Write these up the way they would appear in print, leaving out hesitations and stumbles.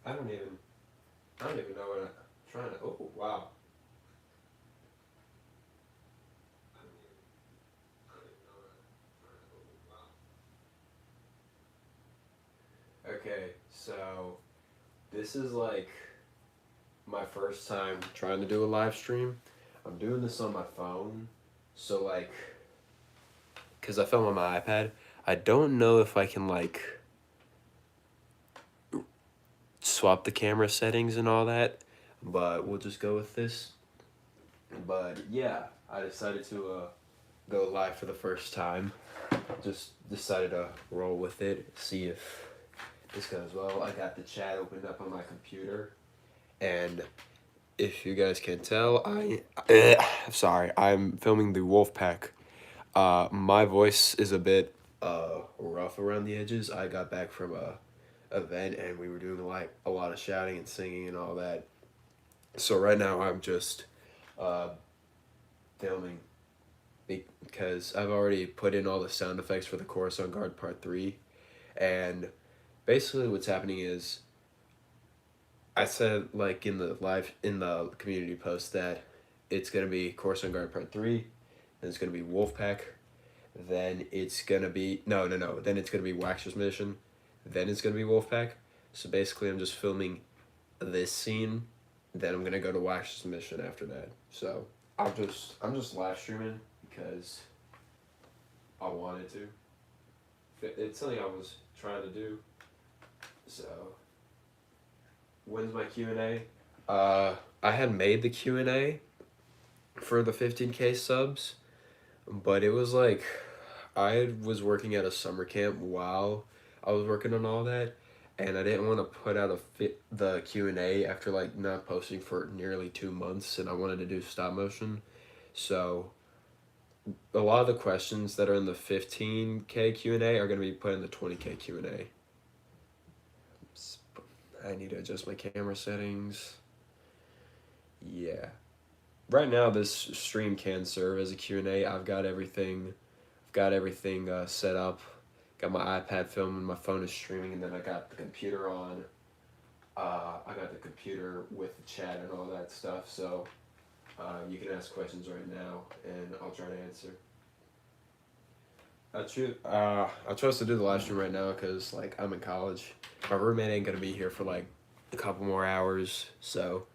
I don't even know what I'm trying to. Oh wow. Okay, so this is like my first time trying to do a live stream. I'm doing this on my phone, so like, cause I film on my iPad. I don't know if I can like swap the camera settings and all that, but we'll just go with this. But yeah, I decided to go live for the first time. Just decided to roll with it, see if this goes well. I got the chat opened up on my computer, and if you guys can tell, sorry, I'm filming the Wolfpack. My voice is a bit rough around the edges. I got back from a event and we were doing like a lot of shouting and singing and all that. So right now I'm just uh, filming because I've already put in all the sound effects for the chorus on guard part 3, and basically what's happening is I said like in the community post that it's gonna be chorus on guard part 3, then it's gonna be Wolfpack, then it's gonna be no, then it's gonna be Waxer's mission, then it's gonna be Wolfpack. So basically I'm just filming this scene, then I'm gonna go to Waxer's mission after that. So I'm just live streaming because I wanted to. It's something I was trying to do. So when's my Q&A? I had made the Q&A for the 15K subs, but it was like I was working at a summer camp while I was working on all that, and I didn't want to put out the Q&A after like not posting for nearly 2 months, and I wanted to do stop motion. So a lot of the questions that are in the 15K Q&A are going to be put in the 20K Q&A. I need to adjust my camera settings. Yeah. Right now this stream can serve as a Q&A. I've got everything set up. Got my iPad filming, my phone is streaming, and then I got the computer on. I got the computer with the chat and all that stuff, so you can ask questions right now, and I'll try to answer. I chose to do the live stream right now because like I'm in college. My roommate ain't gonna be here for like a couple more hours, so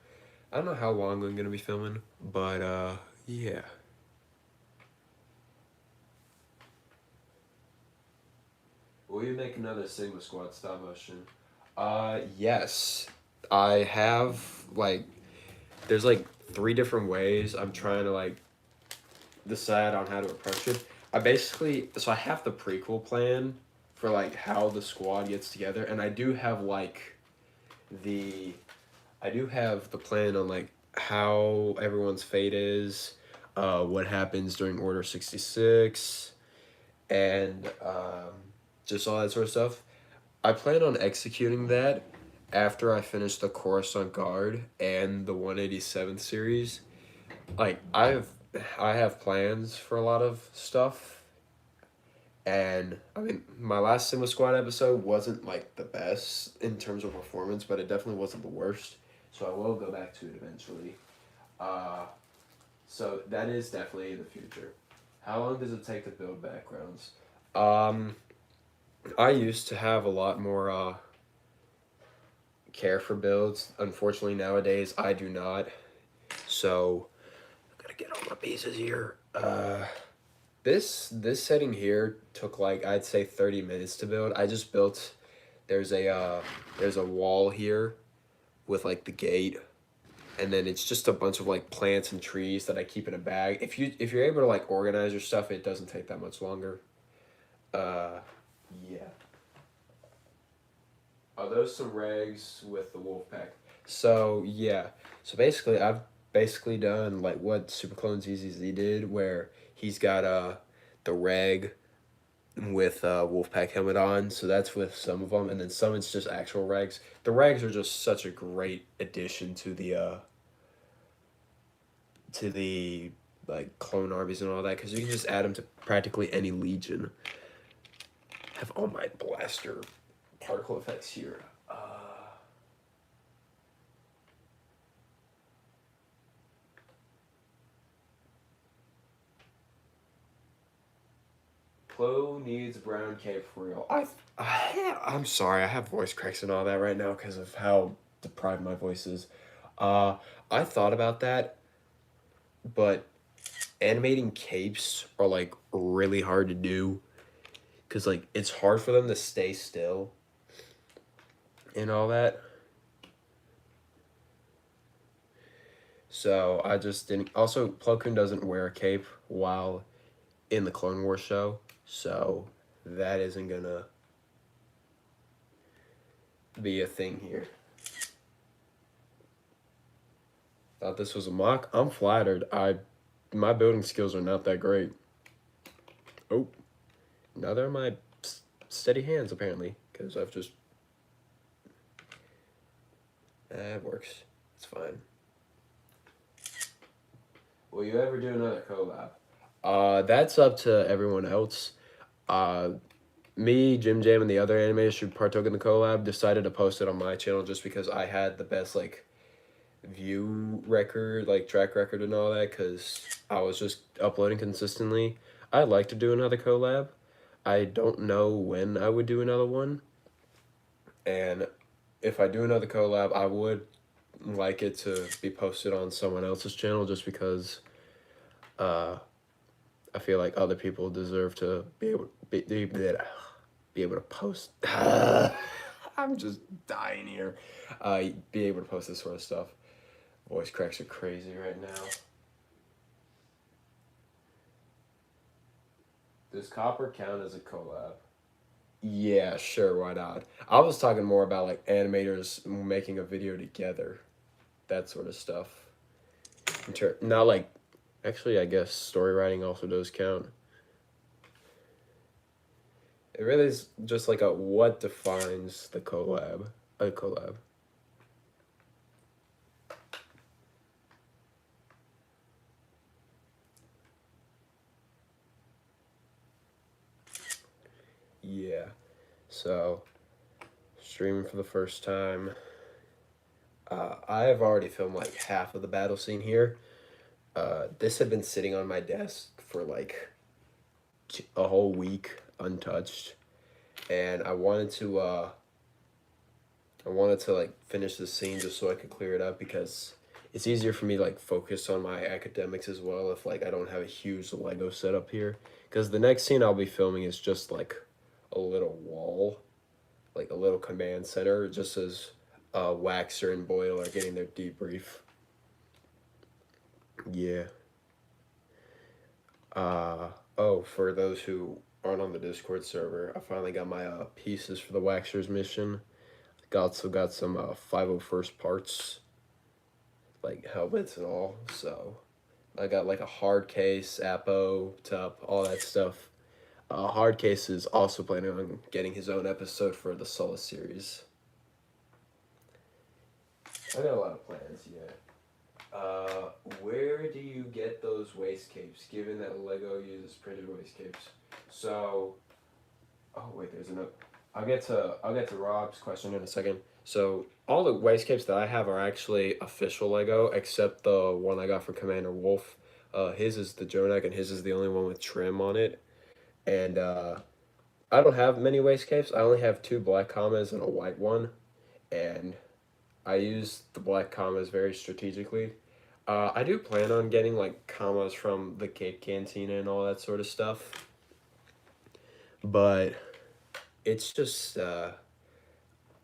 I don't know how long I'm gonna be filming, but yeah. Will you make another Sigma Squad stop motion? Yes. I have like there's like 3 different ways I'm trying to like decide on how to approach it. I have the prequel plan for like how the squad gets together, and the I do have the plan on like how everyone's fate is, what happens during Order 66, and just all that sort of stuff. I plan on executing that after I finish the Coruscant Guard and the 187th series. Like I have plans for a lot of stuff, and I mean my last Sigma Squad episode wasn't like the best in terms of performance, but it definitely wasn't the worst. So I will go back to it eventually. Uh, so that is definitely the future. How long does it take to build backgrounds? Um, I used to have a lot more care for builds. Unfortunately, nowadays I do not. So I gotta get all my pieces here. This setting here took like I'd say 30 minutes to build. I just built. There's a wall here with like the gate, and then it's just a bunch of like plants and trees that I keep in a bag. If you're able to like organize your stuff, it doesn't take that much longer. Uh, yeah. Are those some regs with the Wolfpack? So yeah. So basically, I've basically done like what Super Clone ZZZ did, where he's got the reg with Wolfpack helmet on. So that's with some of them, and then some it's just actual regs. The regs are just such a great addition to the like clone armies and all that, because you can just add them to practically any legion. I have all my blaster particle effects here. needs brown cape for real? I'm sorry, I have voice cracks and all that right now because of how deprived my voice is. Uh, I thought about that, but animating capes are like really hard to do because like it's hard for them to stay still and all that. So I just didn't. Also, Plo Koon doesn't wear a cape while in the Clone Wars show, so that isn't gonna be a thing here. Thought this was a mock. I'm flattered. My building skills are not that great. Oh, now they're my steady hands apparently, because I've just. That works. It's fine. Will you ever do another collab? That's up to everyone else. Me, Jim Jam, and the other animators who partook in the collab decided to post it on my channel just because I had the best like view record, like track record and all that, because I was just uploading consistently. I'd like to do another collab. I don't know when I would do another one. And if I do another collab, I would like it to be posted on someone else's channel just because I feel like other people deserve to be able to post. I'm just dying here. Be able to post this sort of stuff. Voice cracks are crazy right now. Does Copper count as a collab? Yeah, sure, why not? I was talking more about like animators making a video together, that sort of stuff. Not like, actually, I guess story writing also does count. It really is just like a what defines the collab, a collab. Yeah, so streaming for the first time. I have already filmed like half of the battle scene here. This had been sitting on my desk for like a whole week untouched, and I wanted to like finish the scene just so I could clear it up because it's easier for me to like focus on my academics as well if like I don't have a huge Lego setup here, because the next scene I'll be filming is just like a little wall, like a little command center, just as Waxer and Boyle are getting their debrief. Yeah. Oh, for those who aren't on the Discord server, I finally got my pieces for the Waxer's mission. Also got some 501st parts, like helmets and all. So I got like a hard case, Apo, Tup, all that stuff. Hard case is also planning on getting his own episode for the Solo series. I got a lot of plans, yeah. Where do you get those waist capes, given that Lego uses printed waist capes? So, oh wait, there's another. I'll get to Rob's question in a second. So all the waist capes that I have are actually official Lego, except the one I got for Commander Wolf. His is the Jonak, and his is the only one with trim on it. And I don't have many waist capes. I only have 2 black commas and a white one, and I use the black commas very strategically. I do plan on getting like commas from the Cape Cantina and all that sort of stuff, but it's just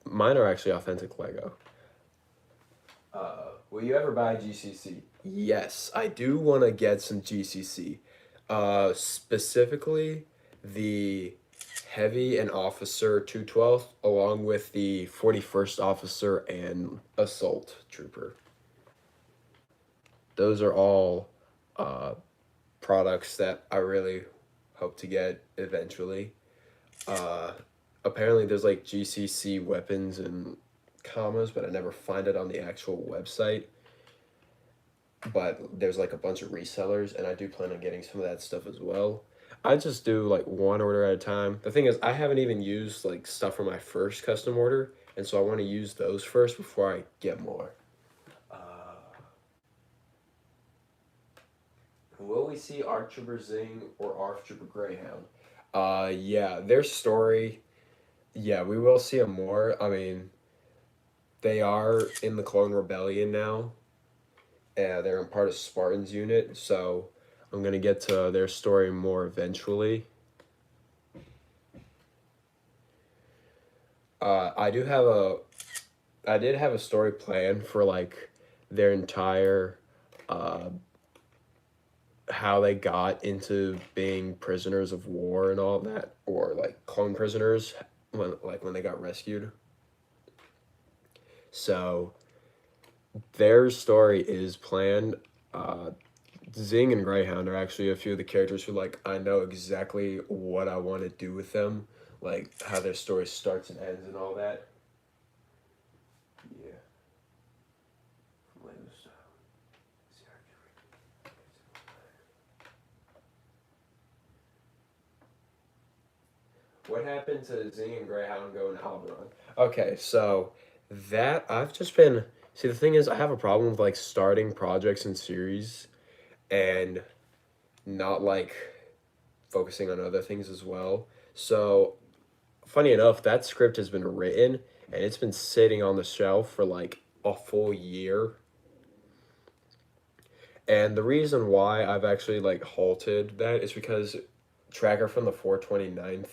mine are actually authentic Lego. Will you ever buy GCC? Yes, I do want to get some GCC. Specifically the Heavy and Officer 212th, along with the 41st Officer and Assault Trooper. Those are all products that I really hope to get eventually. Apparently there's like GCC weapons and commas, but I never find it on the actual website. But there's like a bunch of resellers, and I do plan on getting some of that stuff as well. I just do like one order at a time. The thing is, I haven't even used like stuff from my first custom order, and so I want to use those first before I get more. Will we see ARC Trooper Zing or ARC Trooper Greyhound? Yeah, their story, yeah, we will see them more. I mean, they are in the Clone Rebellion now. They're in part of Spartan's unit, so I'm gonna get to their story more eventually. I do have a, I did have a story planned for like their entire, uh, how they got into being prisoners of war and all that, or like clone prisoners when they got rescued. So their story is planned. Uh, Zing and Greyhound are actually a few of the characters who like I know exactly what I want to do with them, like how their story starts and ends and all that. Yeah. What happened to Zing and Greyhound going Alderaan? Okay, so that I've just been see the thing is I have a problem with like starting projects and series and not like focusing on other things as well. So funny enough, that script has been written and it's been sitting on the shelf for like a full year. And the reason why I've actually like halted that is because Tracker from the 429th,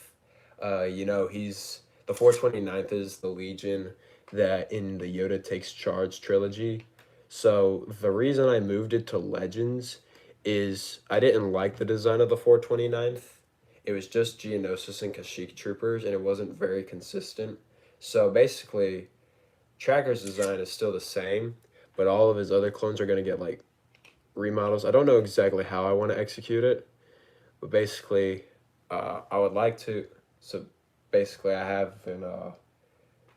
he's the 429th is the Legion that in the Yoda Takes Charge trilogy. So the reason I moved it to Legends is I didn't like the design of the 429th. It was just Geonosis and Kashyyyk troopers and it wasn't very consistent. So basically, Tracker's design is still the same, but all of his other clones are going to get like remodels. I don't know exactly how I want to execute it, but basically, I would like to. So basically, I haven't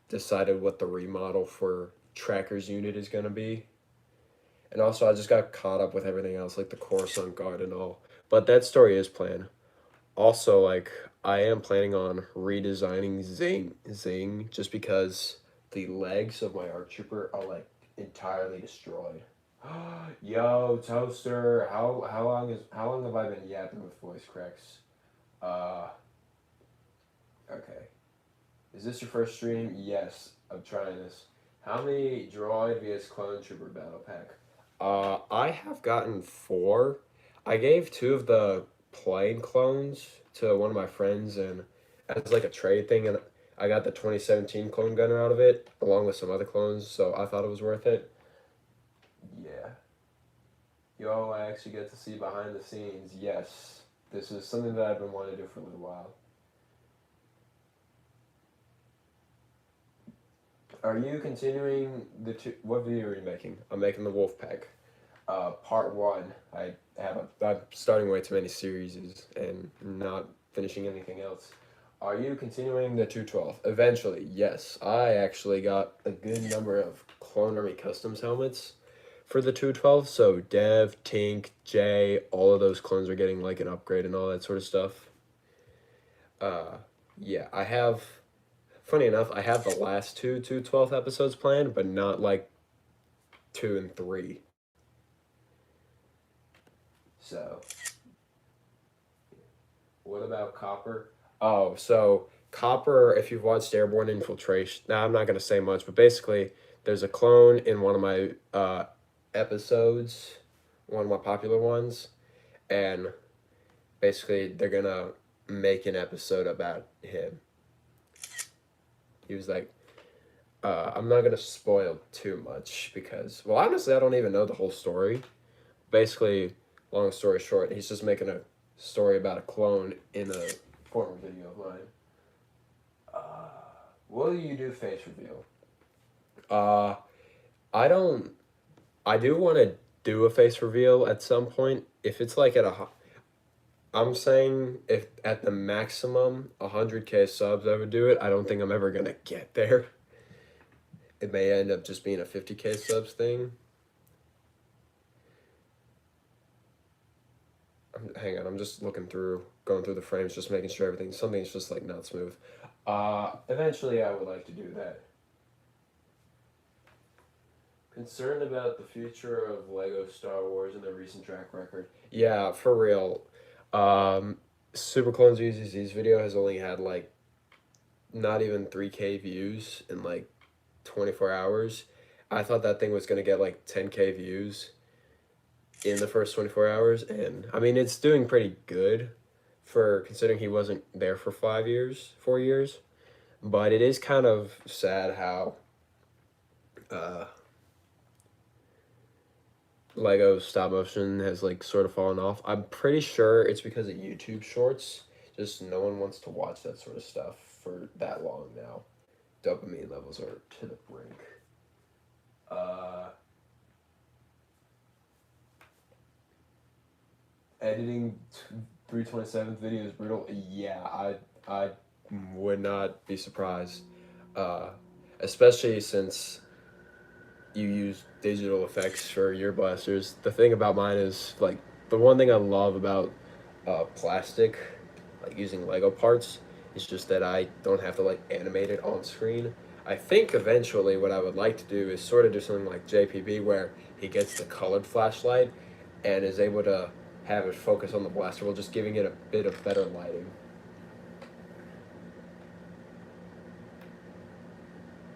decided what the remodel for Tracker's unit is going to be. And also, I just got caught up with everything else, like the Coruscant Guard and all. But that story is planned. Also, like, I am planning on redesigning Zing, just because the legs of my ARC Trooper are, like, entirely destroyed. Yo, Toaster, how long have I been yapping with voice cracks? Uh, okay. Is this your first stream? Yes, I'm trying this. How many droid vs clone trooper battle pack? I have gotten four. I gave two of the plain clones to one of my friends, and as like a trade thing, and I got the 2017 clone gunner out of it, along with some other clones. So I thought it was worth it. Yeah. Yo, I actually get to see behind the scenes. Yes, this is something that I've been wanting to do for a little while. Are you continuing the two? What video are you making? I'm making the Wolfpack. Part one. I'm starting way too many series and not finishing anything else. Are you continuing the 212? Eventually, yes. I actually got a good number of Clone Army Customs helmets for the 212. So Dev, Tink, Jay, all of those clones are getting like an upgrade and all that sort of stuff. Uh, yeah, I have. Funny enough, I have the last two 212th episodes planned, but not like two and three. So, what about Copper? Oh, so Copper, if you've watched Airborne Infiltration, now I'm not going to say much, but basically, there's a clone in one of my episodes, one of my popular ones, and basically, they're going to make an episode about him. He was like, I'm not going to spoil too much because, well, honestly, I don't even know the whole story. Basically, long story short, he's just making a story about a clone in a former video of mine. Uh, will you do face reveal? Uh, I don't. I do want to do a face reveal at some point. If it's like I'm saying if at the maximum 100K subs I would do it. I don't think I'm ever gonna get there. It may end up just being a 50K subs thing. Hang on, I'm just going through the frames, just making sure something's just like not smooth. Eventually I would like to do that. Concerned about the future of Lego Star Wars and their recent track record. Yeah, for real. Um, Super Clones UZZ's video has only had like not even 3K views in like 24 hours. I thought that thing was gonna get like 10K views in the first 24 hours, and I mean it's doing pretty good for considering he wasn't there for 5 years, 4 years. But it is kind of sad how uh, Lego stop motion has like sort of fallen off. I'm pretty sure it's because of YouTube Shorts. Just no one wants to watch that sort of stuff for that long now. Dopamine levels are to the brink. Uh, Editing 327th video is brutal. Yeah, I would not be surprised. Uh, Especially since you use digital effects for your blasters. The thing about mine is like the one thing I love about plastic, like using Lego parts, is just that I don't have to like animate it on screen. I think eventually what I would like to do is sort of do something like JPB where he gets the colored flashlight and is able to have it focus on the blaster while just giving it a bit of better lighting.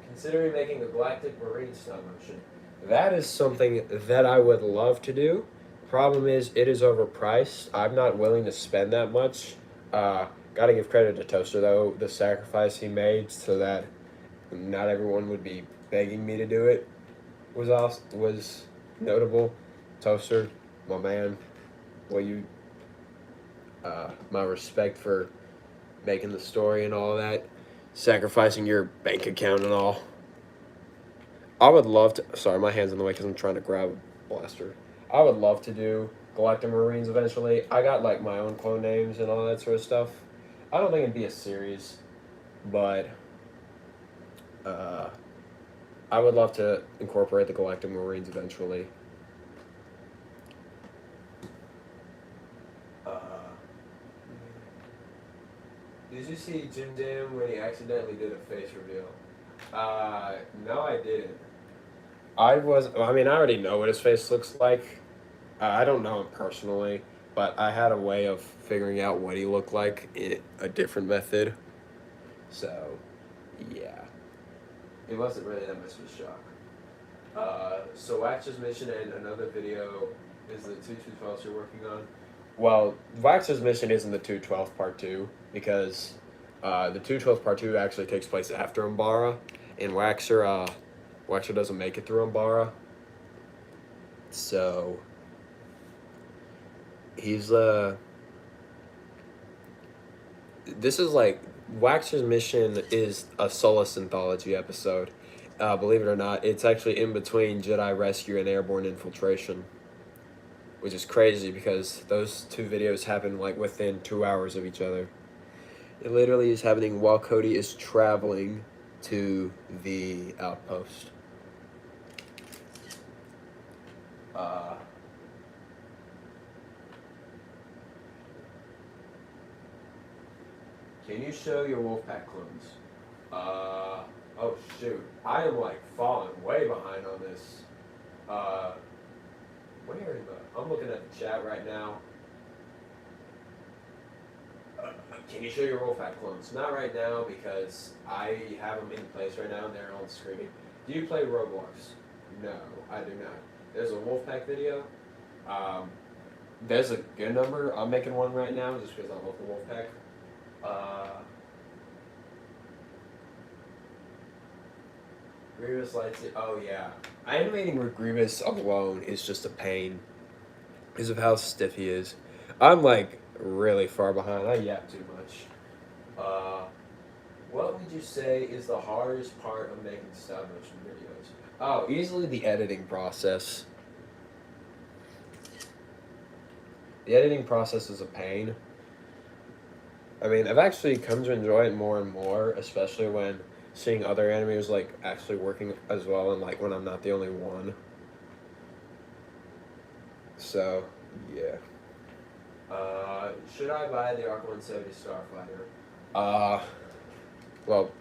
Considering making a Galactic Marine stop motion. That is something that I would love to do. Problem is, it is overpriced. I'm not willing to spend that much. Gotta give credit to Toaster though. The sacrifice he made so that not everyone would be begging me to do it was notable. Toaster, my man. Well, my respect for making the story and all that, sacrificing your bank account and all. I would love to. Sorry, my hand's in the way because I'm trying to grab a blaster. I would love to do Galactic Marines eventually. I got like my own clone names and all that sort of stuff. I don't think it'd be a series, but uh, I would love to incorporate the Galactic Marines eventually. Uh, did you see Jim Jam when he accidentally did a face reveal? No, I didn't. I mean, I already know what his face looks like. I don't know him personally, but I had a way of figuring out what he looked like in a different method. So, yeah. It wasn't really that much of a shock. So Wax's mission and another video is the 212 you're working on. Well, Wax's mission isn't the 212 part 2 because the 212 part 2 actually takes place after Umbara, and Waxer doesn't make it through Umbara. So he's this is like Waxer's mission is a Solace anthology episode. Believe it or not, it's actually in between Jedi Rescue and Airborne Infiltration, which is crazy because those two videos happen like within 2 hours of each other. It literally is happening while Cody is traveling to the outpost. Can you show your Wolfpack clones? Oh shoot. I am like falling way behind on this. Where in the... I'm looking at the chat right now. Can you show your Wolfpack clones? Not right now because I have them in place right now and they're on screen. Do you play Roblox? No, I do not. There's a Wolfpack video. There's a good number. I'm making one right now just because I love the Wolfpack. Grievous lights it. Oh yeah. Animating with Grievous alone is just a pain because of how stiff he is. I'm like really far behind. I yap too much. What would you say is the hardest part of making stop motion videos? Oh, easily the editing process. The editing process is a pain. I mean, I've actually come to enjoy it more and more, especially when seeing other animators like actually working as well, and like when I'm not the only one. So, yeah. Should I buy the Arc 170 Starfighter? Well,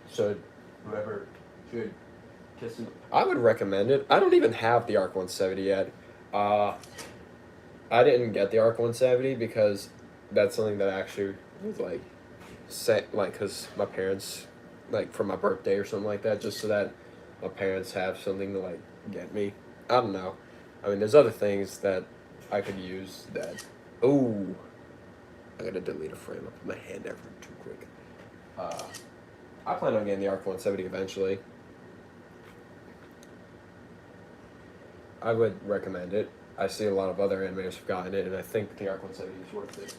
whoever should kiss him. I would recommend it. I don't even have the Arc 170 yet. I didn't get the Arc 170 because that's something that actually was like set, like, because my parents, like, for my birthday or something like that, just so that my parents have something to like get me. I don't know. I mean, there's other things that I could use that. Ooh, I gotta delete a frame. I put my hand there for too quick. Uh, I plan on getting the ARC 170 eventually. I would recommend it. I see a lot of other animators have gotten it, and I think the ARC 170 is worth it.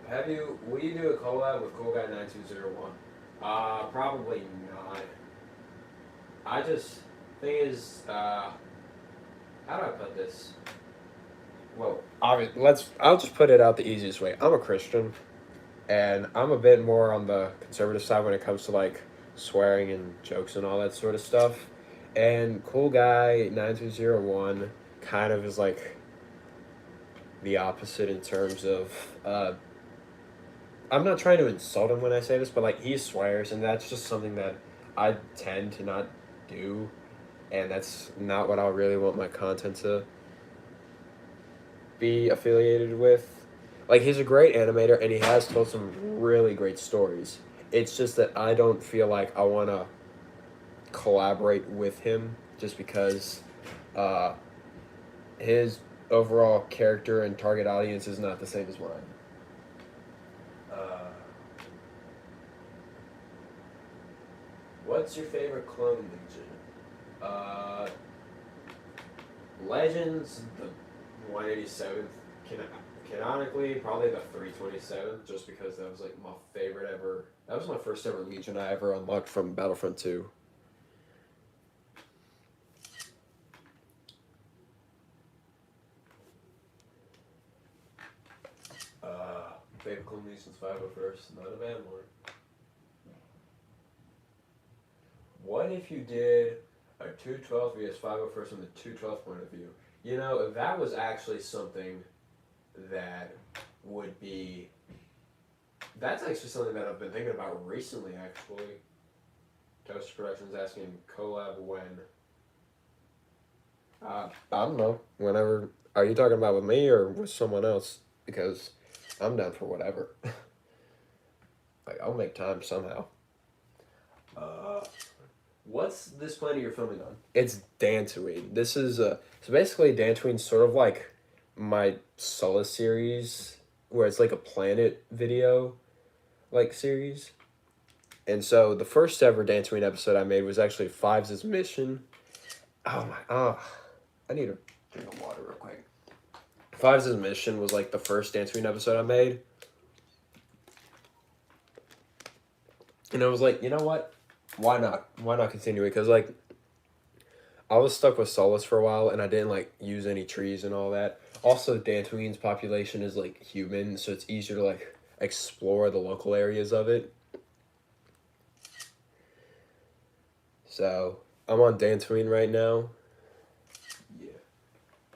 Have you? Will you do a collab with Cool Guy 9201? Probably not. I just thing is, how do I put this? Well, obviously, I'll just put it out the easiest way. I'm a Christian, and I'm a bit more on the conservative side when it comes to like swearing and jokes and all that sort of stuff. And Cool Guy 9201 kind of is like the opposite in terms of I'm not trying to insult him when I say this, but like he swears, and that's just something that I tend to not do, and that's not what I really want my content to be affiliated with. Like he's a great animator, and he has told some really great stories. It's just that I don't feel like I want to collaborate with him just because uh, his overall character and target audience is not the same as mine. What's your favorite clone legion? Uh, Legends, the 187th, canonically, probably the 327th, just because that was like my favorite ever. That was my first ever legion I ever unlocked from Battlefront 2. Favorite clone legion's 501st, not a bad one. What if you did a 212 vs 501st from the 212 point of view? You know, if that was actually something that would be. That's actually something that I've been thinking about recently, actually. Toaster Productions asking collab when. I don't know. Whenever. Are you talking about with me or with someone else? Because I'm down for whatever. Like, I'll make time somehow. What's this planet you're filming on? It's Dantooine. This is so basically Dantooine's sort of like my Solace series, where it's like a planet video, like series. And so the first ever Dantooine episode I made was actually Fives' mission. Oh my! I need to drink of water real quick. Fives' mission was like the first Dantooine episode I made, and I was like, you know what? Why not? Why not continue it? Because like I was stuck with Solace for a while, and I didn't like use any trees and all that. Also, Dantooine's population is like human, so it's easier to like explore the local areas of it. So I'm on Dantooine right now. Yeah.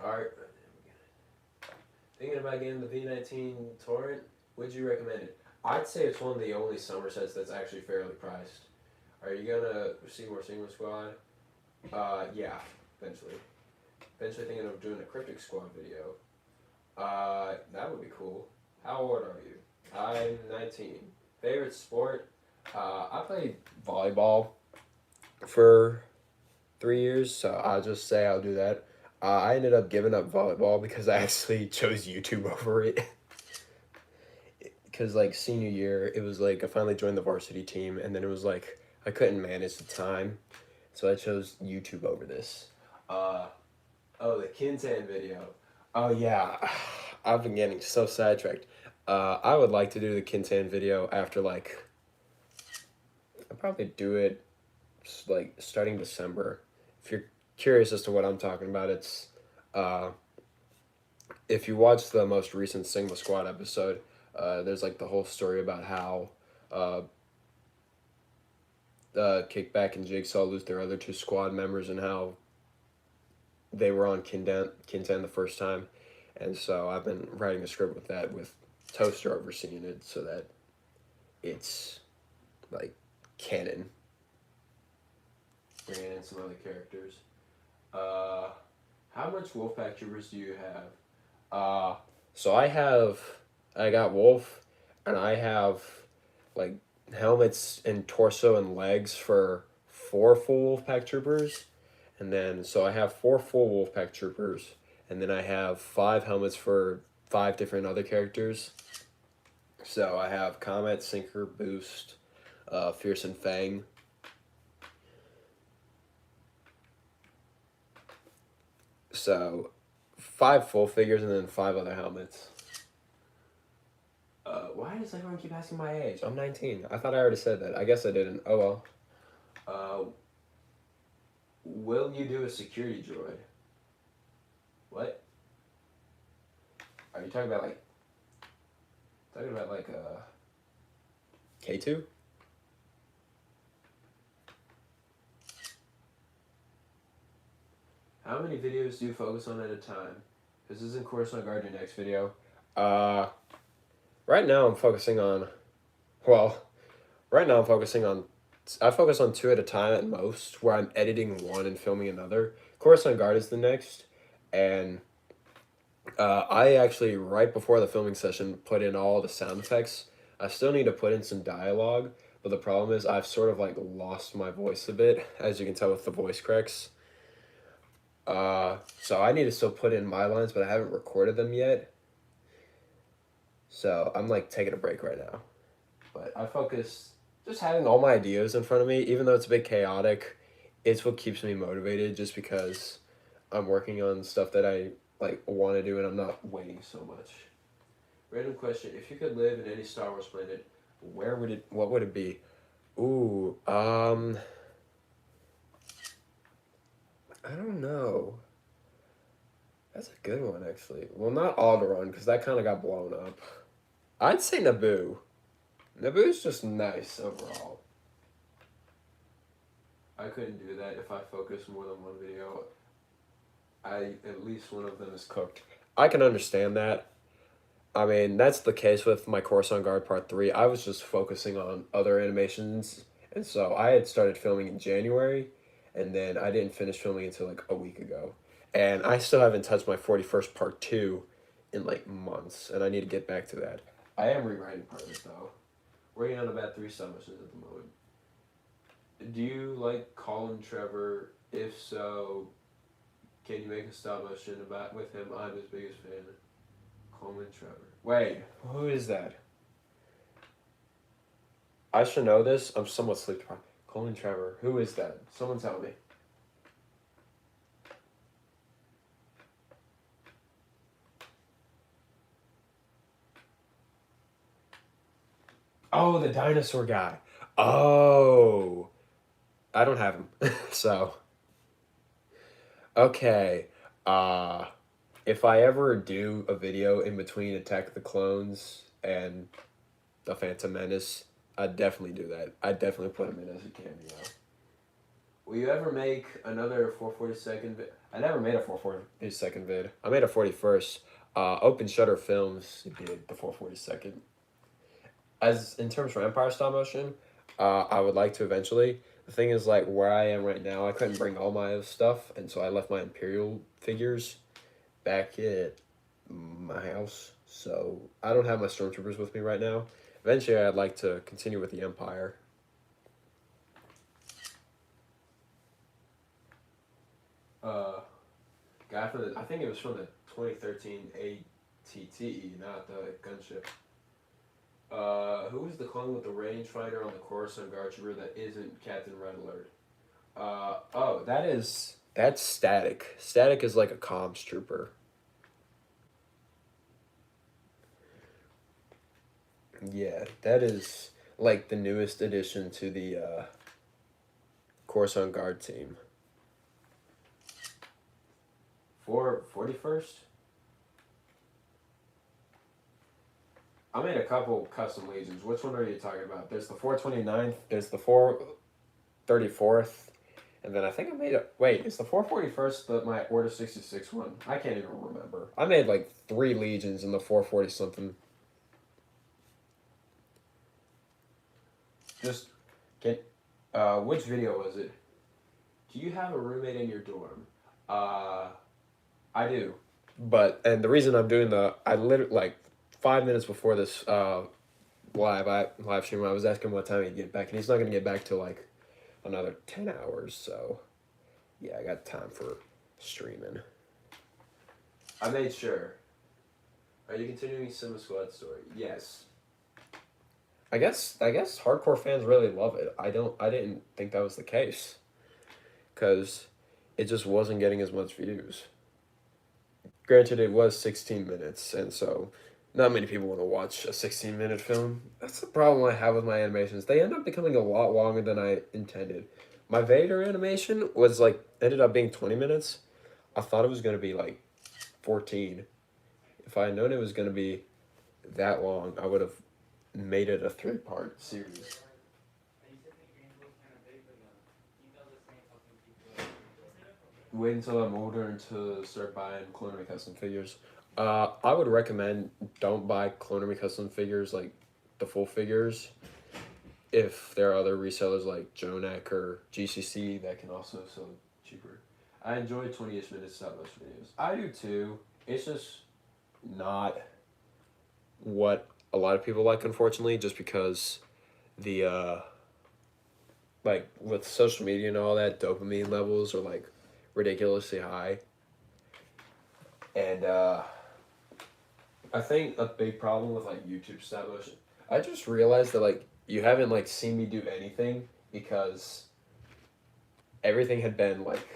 All right. Thinking about getting the V19 Torrent. Would you recommend it? I'd say it's one of the only summer sets that's actually fairly priced. Are you gonna see more Sigma Squad? Yeah, eventually. Eventually thinking of doing a Cryptic Squad video. That would be cool. How old are you? I'm 19. Favorite sport? I played volleyball for 3 years, so I'll just say I'll do that. I ended up giving up volleyball because I actually chose YouTube over it. Because, like, senior year, it was like I finally joined the varsity team, and then it was like I couldn't manage the time, so I chose YouTube over this. Oh, the Kintan video. Oh, yeah. I've been getting so sidetracked. I would like to do the Kintan video after, like, I'll probably do it, like, starting December. If you're curious as to what I'm talking about, it's, if you watch the most recent Sigma Squad episode, there's, like, the whole story about how, Kickback and Jigsaw lose their other two squad members and how they were on Kintan the first time. And so I've been writing a script with that, with Toaster overseeing it, so that it's, like, canon. Bringing in some other characters. How much Wolfpack troopers do you have? So I got Wolf, and I have like helmets and torso and legs for 4 full Wolfpack troopers, and then so I have 4 full Wolfpack troopers, and then I have 5 helmets for 5 different other characters. So I have Comet, Sinker, Boost, Fierce, and Fang. So 5 full figures and then 5 other helmets. Why does everyone keep asking my age? I'm 19. I thought I already said that. I guess I didn't. Oh well. Will you do a security droid? What? Are you talking about like K2? How many videos do you focus on at a time? This isn't Coruscant Guard your next video. Right now I'm focusing on, well, right now I'm focusing on, I focus on 2 at a time at most, where I'm editing one and filming another. Coruscant Guard is the next, and I actually, right before the filming session, put in all the sound effects. I still need to put in some dialogue, but the problem is I've sort of like lost my voice a bit, as you can tell with the voice cracks. So I need to still put in my lines, but I haven't recorded them yet. So I'm like taking a break right now. But I focus just having all my ideas in front of me, even though it's a bit chaotic, it's what keeps me motivated just because I'm working on stuff that I like want to do and I'm not waiting so much. Random question, if you could live in any Star Wars planet, what would it be? Ooh, I don't know. That's a good one, actually. Well, not Alderaan, because that kind of got blown up. I'd say Naboo. Naboo's just nice overall. I couldn't do that if I focus more than one video. At least one of them is cooked. I can understand that. I mean, that's the case with my Coruscant Guard Part 3. I was just focusing on other animations, and so I had started filming in January, and then I didn't finish filming until like a week ago. And I still haven't touched my 41st Part 2 in like months, and I need to get back to that. I am rewriting part of it, though. Working on about 3 submissions at the moment. Do you like Colin Trevor? If so, can you make a stop motion about with him? I'm his biggest fan. Colin Trevor. Wait, who is that? I should know this. I'm somewhat sleep deprived. Colin Trevor. Who is that? Someone tell me. Oh, the dinosaur guy. Oh. I don't have him. So. Okay. If I ever do a video in between Attack of the Clones and The Phantom Menace, I'd definitely do that. I'd definitely put him in as a cameo. Will you ever make another 442nd vid? I never made a 442nd vid. I made a 41st. Open Shutter Films did the 442nd. As in terms of Empire stop motion, I would like to eventually. The thing is, like, where I am right now, I couldn't bring all my stuff, and so I left my Imperial figures back at my house. So I don't have my Stormtroopers with me right now. Eventually, I'd like to continue with the Empire. Guy from I think it was from the 2013 ATTE, not the gunship. Who is the clone with the rangefinder on the Coruscant Guard Trooper that isn't Captain Red Alert? That's Static. Static is like a comms trooper. Yeah, that is like the newest addition to the Coruscant Guard team. 41st? I made a couple custom legions. Which one are you talking about? There's the 429th, there's the 434th, and then I think I made a... Wait, is the 441st my Order 66 one? I can't even remember. I made like 3 legions in the 440-something. Just... which video was it? Do you have a roommate in your dorm? I do. And the reason I'm doing I literally, like, 5 minutes before this live stream, I was asking what time he'd get back, and he's not going to get back till, like, another 10 hours, so, yeah, I got time for streaming. I made sure. Are you continuing Cinema Squad story? Yes. I guess hardcore fans really love it. I didn't think that was the case. Because it just wasn't getting as much views. Granted, it was 16 minutes, and so not many people want to watch a 16-minute film. That's the problem I have with my animations. They end up becoming a lot longer than I intended. My Vader animation was like, ended up being 20 minutes. I thought it was going to be like 14. If I had known it was going to be that long, I would have made it a 3-part series. Wait until I'm older and to start buying Clone custom figures. I would recommend don't buy Clone custom figures, like the full figures, if there are other resellers like Jonak or GCC that can also sell cheaper. I enjoy 20-ish minutes stop motion videos. I do too. It's just not what a lot of people like, unfortunately, just because the like with social media and all that, dopamine levels are like ridiculously high. And I think a big problem with like YouTube stop motion, I just realized that like you haven't like seen me do anything because everything had been like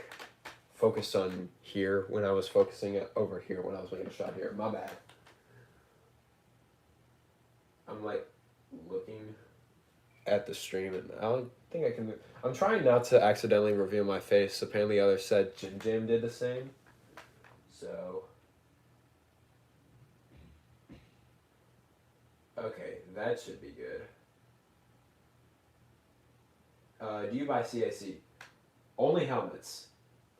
focused on here when I was focusing it over here when I was making a shot here. My bad. I'm like looking at the stream and I don't think I can move. I'm trying not to accidentally reveal my face. Apparently others said Jim Jam did the same. So okay, that should be good. Do you buy CAC? Only helmets.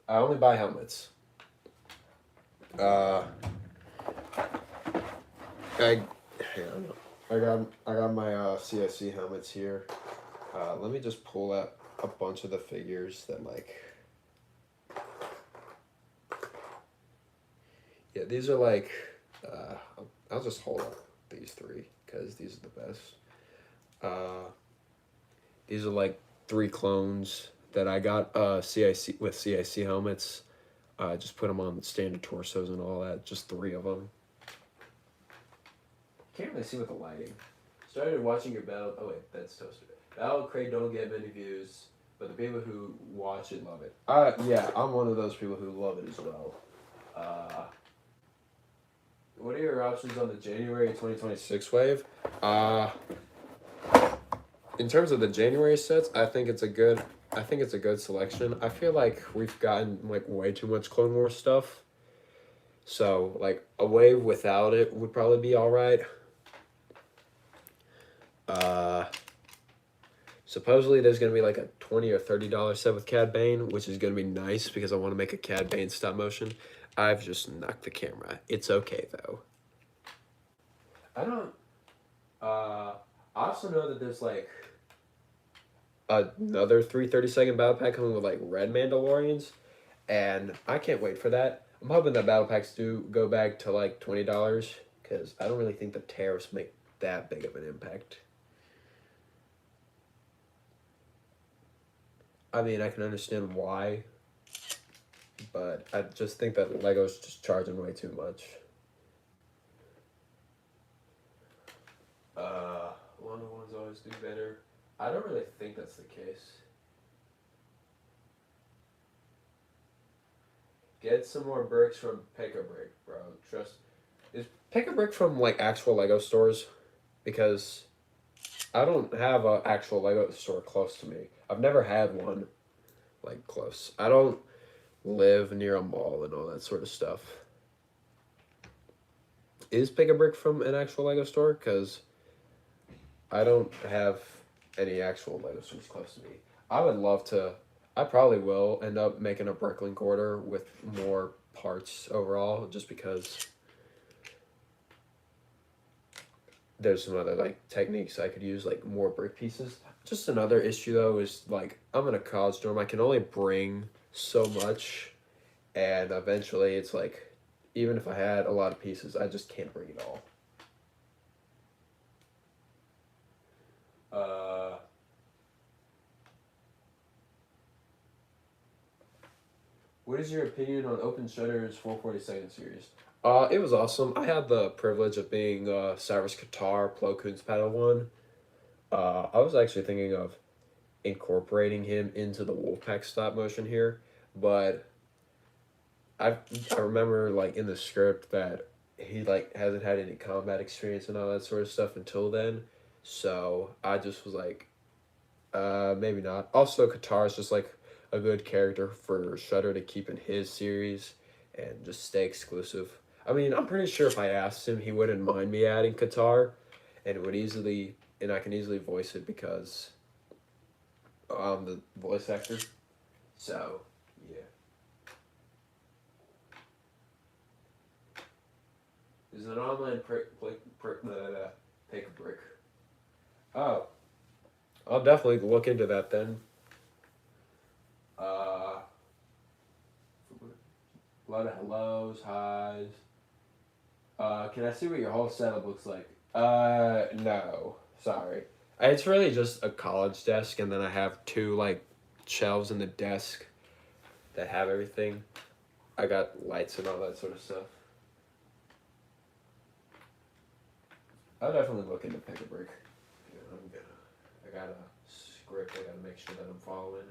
I only buy helmets. I hang on. I got my CSC helmets here. Let me just pull out a bunch of the figures that like. Yeah, these are like. I'll just hold up these 3 because these are the best. These are like 3 clones that I got CIC with CIC helmets. Just put them on standard torsos and all that. Just 3 of them. Can't really see with the lighting. Started watching your battle. Oh wait, that's toaster. Battle Crate don't get many views, but the people who watch it love it. Yeah, I'm one of those people who love it as well. What are your options on the January 2026 wave? In terms of the January sets, I think it's a good selection. I feel like we've gotten like way too much Clone Wars stuff. So like a wave without it would probably be all right. Supposedly there's gonna be like a $20 or $30 set with Cad Bane, which is gonna be nice because I want to make a Cad Bane stop motion. I've just knocked the camera. It's okay though. I don't. I also know that there's like another 3 30-second battle pack coming with like red Mandalorians, and I can't wait for that. I'm hoping that battle packs do go back to like $20 because I don't really think the tariffs make that big of an impact. I mean, I can understand why, but I just think that Lego's just charging way too much. One-on-ones always do better. I don't really think that's the case. Get some more bricks from Pick-a-Brick, bro. Is Pick-a-Brick from like actual Lego stores? Because I don't have an actual Lego store close to me. I've never had one like close. I don't live near a mall and all that sort of stuff. Is Pick-a-Brick from an actual Lego store? Because I don't have any actual Lego stores close to me. I would love to. I probably will end up making a Bricklink order with more parts overall, just because there's some other like techniques I could use, like more brick pieces. Just another issue though is like I'm in a college dorm. I can only bring so much, and eventually it's like even if I had a lot of pieces, I just can't bring it all. What is your opinion on Open Shutter's 442nd series? It was awesome. I had the privilege of being Cyrus Qatar, Plo Koon's Padawan. I was actually thinking of incorporating him into the Wolfpack stop motion here, but I remember like in the script that he like hasn't had any combat experience and all that sort of stuff until then, so I just was like, maybe not. Also, Qatar is just like a good character for Shudder to keep in his series and just stay exclusive. I mean, I'm pretty sure if I asked him, he wouldn't mind me adding Qatar, and it would easily, and I can easily voice it because I'm the voice actor. So, yeah. Is an online take a break? Oh, I'll definitely look into that then. A lot of hellos, highs. Can I see what your whole setup looks like? No. Sorry. It's really just a college desk, and then I have two, like, shelves in the desk that have everything. I got lights and all that sort of stuff. I'll definitely look into Pick a Brick. Yeah, I got a script I gotta make sure that I'm following.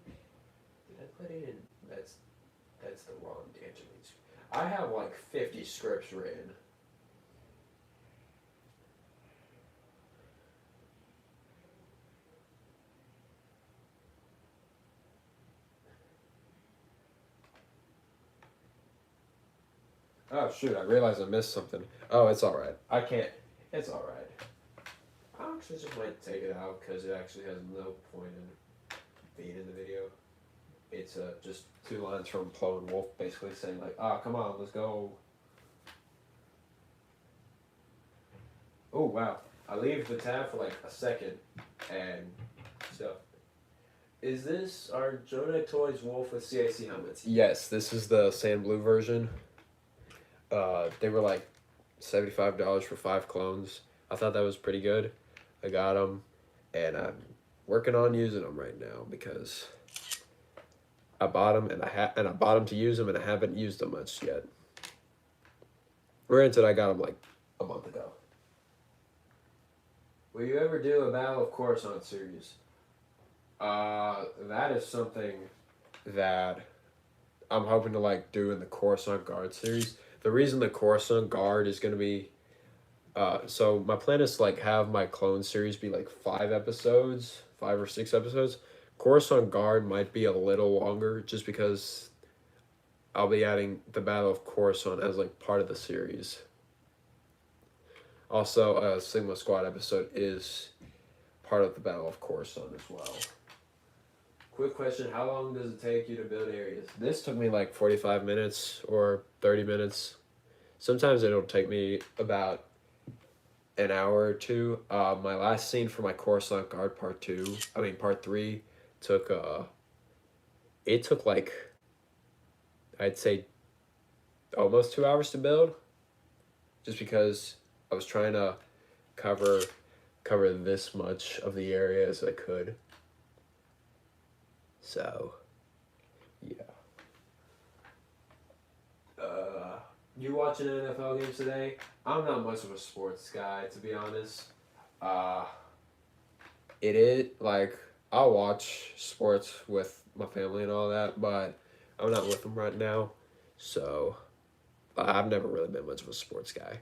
Did I put it in? That's the wrong Angelines. I have like 50 scripts written. Oh shoot, I realized I missed something. Oh, it's alright. I can't. It's alright. I actually just might take it out because it actually has no point in being in the video. It's just 2 lines from Plo and Wolf basically saying like, come on, let's go. Oh wow. I leave the tab for like a second and stuff. Is this our Jodak Toys Wolf with CIC helmets? Yes, this is the sand blue version. They were like $75 for 5 clones. I thought that was pretty good. I got them, and I'm working on using them right now because I bought them and I bought them to use them, and I haven't used them much yet. Granted, I got them like a month ago. Will you ever do a Battle of Coruscant series? That is something that I'm hoping to like do in the Coruscant Guard series. The reason the Coruscant Guard is going to be, so my plan is to like have my clone series be like 5 episodes, 5 or 6 episodes. Coruscant Guard might be a little longer just because I'll be adding the Battle of Coruscant as like part of the series. Also, a Sigma Squad episode is part of the Battle of Coruscant as well. Quick question, how long does it take you to build areas? This took me like 45 minutes or 30 minutes. Sometimes it'll take me about an hour or 2. My last scene for my Coruscant Guard part 3 took, it took like, I'd say almost 2 hours to build. Just because I was trying to cover this much of the area as I could. So, yeah. You watching NFL games today? I'm not much of a sports guy, to be honest. It is, like, I'll watch sports with my family and all that, but I'm not with them right now. So, I've never really been much of a sports guy.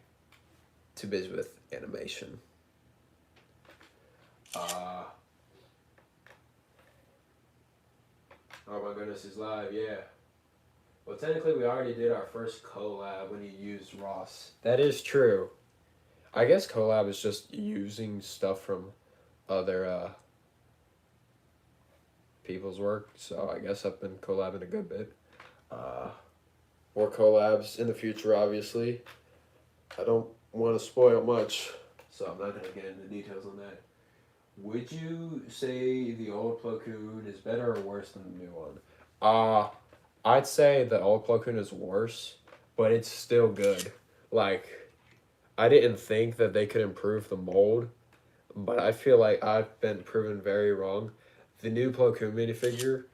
Too busy with animation. Oh my goodness, he's live, yeah. Well, technically we already did our first collab when you used Ross. That is true. I guess collab is just using stuff from other people's work, so I guess I've been collabing a good bit. More collabs in the future, obviously. I don't want to spoil much, so I'm not going to get into details on that. Would you say the old Plo Koon is better or worse than the new one? I'd say the old Plo Koon is worse, but it's still good. Like, I didn't think that they could improve the mold, but I feel like I've been proven very wrong. The new Plo Koon minifigure,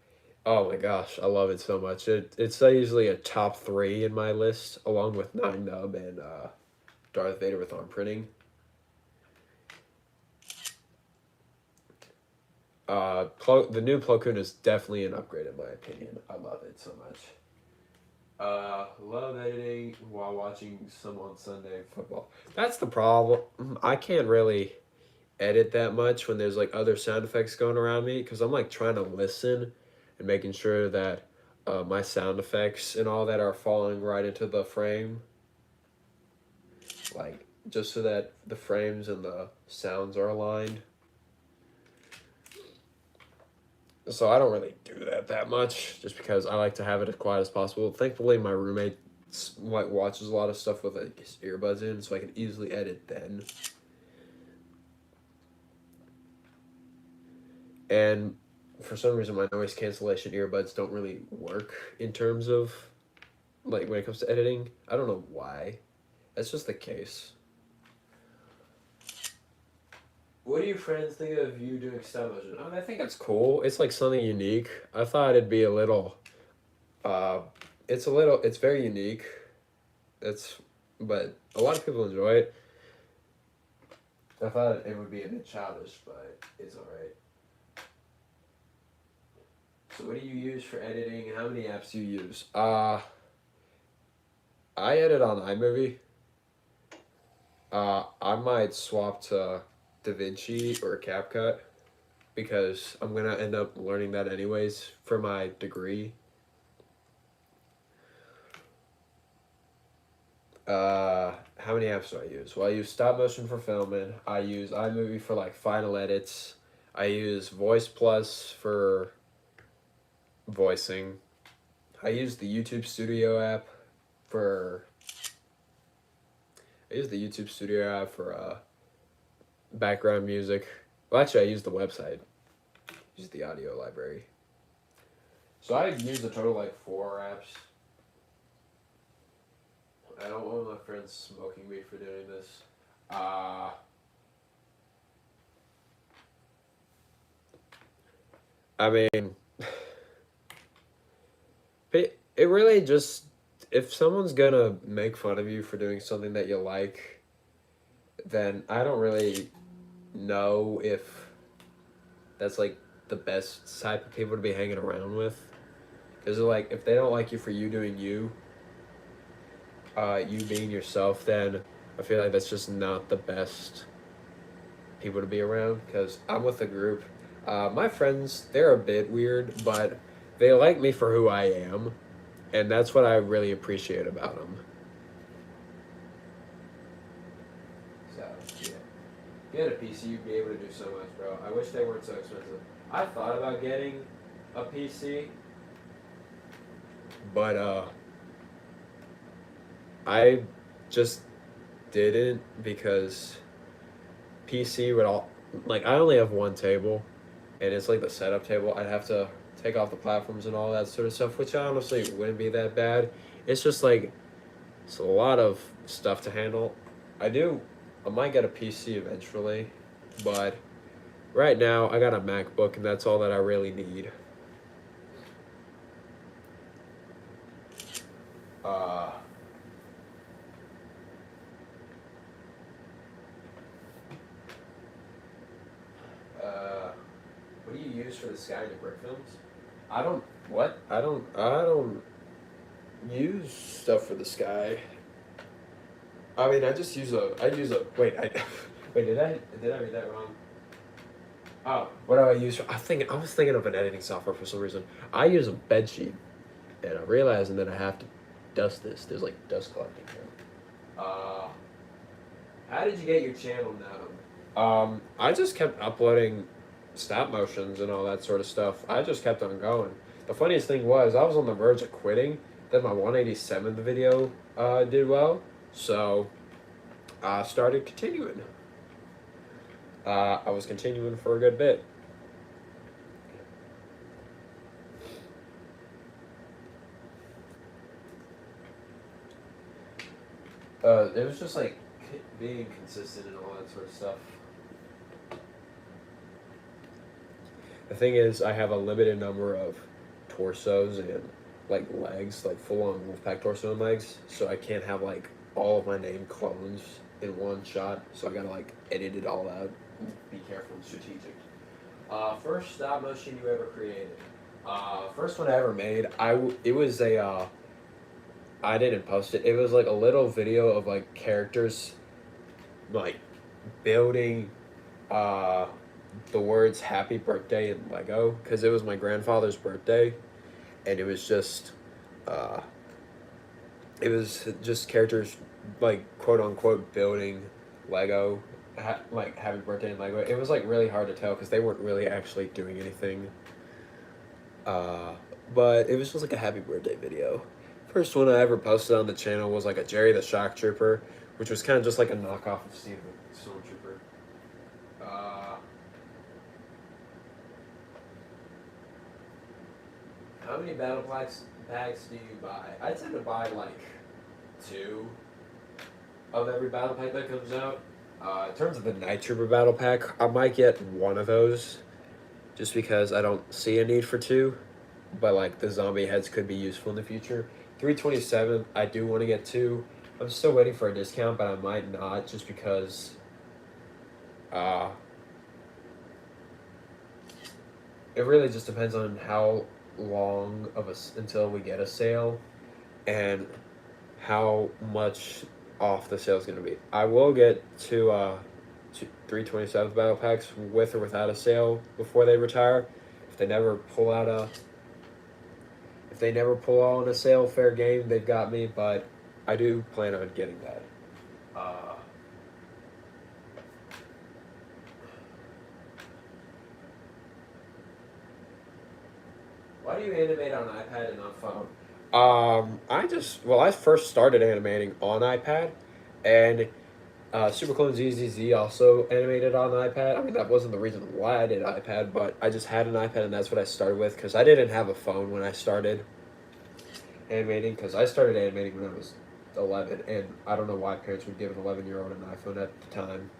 oh my gosh, I love it so much. It's usually a top 3 in my list, along with Nine Nub and Darth Vader with arm printing. The new Plo Koon is definitely an upgrade in my opinion. I love it so much. Love editing while watching some on Sunday football. That's the problem. I can't really edit that much when there's like other sound effects going around me because I'm like trying to listen and making sure that my sound effects and all that are falling right into the frame. Like, just so that the frames and the sounds are aligned. So I don't really do that much just because I like to have it as quiet as possible. Thankfully, my roommate like watches a lot of stuff with like his earbuds in, so I can easily edit then. And for some reason, my noise cancellation earbuds don't really work in terms of like when it comes to editing. I don't know why. That's just the case. What do your friends think of you doing stop motion? I think it's cool. It's like something unique. I thought it'd be a little, it's very unique. But a lot of people enjoy it. I thought it would be a bit childish, but it's alright. So what do you use for editing? How many apps do you use? I edit on iMovie. I might swap to DaVinci or CapCut because I'm gonna end up learning that anyways for my degree. How many apps do I use? Well, I use stop motion for filming. I use iMovie for like final edits. I use Voice Plus for voicing. I use the YouTube Studio app for background music. Well, actually, I use the website. Use the audio library. So I use a total of like 4 apps. I don't want my friends smoking me for doing this. I mean, it really just, if someone's gonna make fun of you for doing something that you like, then I don't really know if that's like the best type of people to be hanging around with. Because like, if they don't like you for you doing you, you being yourself, then I feel like that's just not the best people to be around. Because I'm with a group. My friends, they're a bit weird, but they like me for who I am. And that's what I really appreciate about them. So, yeah. If you had a PC, you'd be able to do so much, bro. I wish they weren't so expensive. I thought about getting a PC, but I just didn't because PC would all, like, I only have one table, and it's like the setup table. I'd have to take off the platforms and all that sort of stuff, which honestly wouldn't be that bad. It's just like, it's a lot of stuff to handle. I might get a PC eventually, but right now I got a MacBook and that's all that I really need. What do you use for the sky and the brick films? I don't use stuff for the sky. I mean, wait, did I read that wrong? Oh, what do I use for, I was thinking of an editing software for some reason. I use a bed sheet, and I'm realizing that I have to dust this. There's like dust collecting here. How did you get your channel known? I just kept uploading stop motions and all that sort of stuff. I just kept on going. The funniest thing was I was on the verge of quitting. Then my 187th video did well, so I started continuing. I was continuing for a good bit. It was just like being consistent and all that sort of stuff. The thing is, I have a limited number of torsos and like legs, like full on Wolfpack torso and legs, so I can't have like all of my name clones in one shot. So I gotta like edit it all out. Be careful and strategic. First stop motion you ever created. First one I ever made, it was a I didn't post it. It was like a little video of like characters like building the words happy birthday in Lego because it was my grandfather's birthday, and uh it was just characters like quote unquote building Lego, like happy birthday in Lego. It was like really hard to tell because they weren't really actually doing anything, uh but it was just like a happy birthday video. First one I ever posted on the channel was like a Jerry the Shock Trooper, which was kind of just like a knockoff of Steve the Stormtrooper. uh How many battle packs do you buy? I tend to buy like 2 of every battle pack that comes out. In terms of the Night Trooper battle pack, I might get 1 of those, just because I don't see a need for 2. But like the zombie heads could be useful in the future. 327, I do want to get 2. I'm still waiting for a discount, but I might not, just because uh, it really just depends on how long of until we get a sale and how much off the sale is going to be. I will get to 327 battle packs with or without a sale before they retire. If they never pull out on a sale, fair game, they've got me. But I do plan on getting that. Why do you animate on iPad and on phone? I first started animating on iPad, and Super Clone ZZZ also animated on iPad. I mean, that wasn't the reason why I did iPad, but I just had an iPad, and that's what I started with, because I didn't have a phone when I started animating, because I started animating when I was 11, and I don't know why parents would give an 11-year-old an iPhone at the time.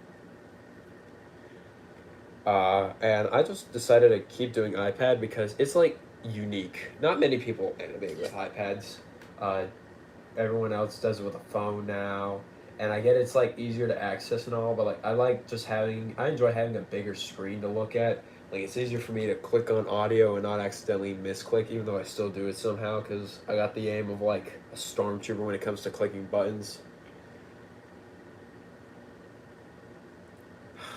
And I just decided to keep doing iPad because it's like unique. Not many people animate with iPads. Uh, Everyone else does it with a phone now, and I get it's like easier to access and all, but like I enjoy having a bigger screen to look at. Like it's easier for me to click on audio and not accidentally misclick, even though I still do it somehow because I got the aim of like a stormtrooper when it comes to clicking buttons.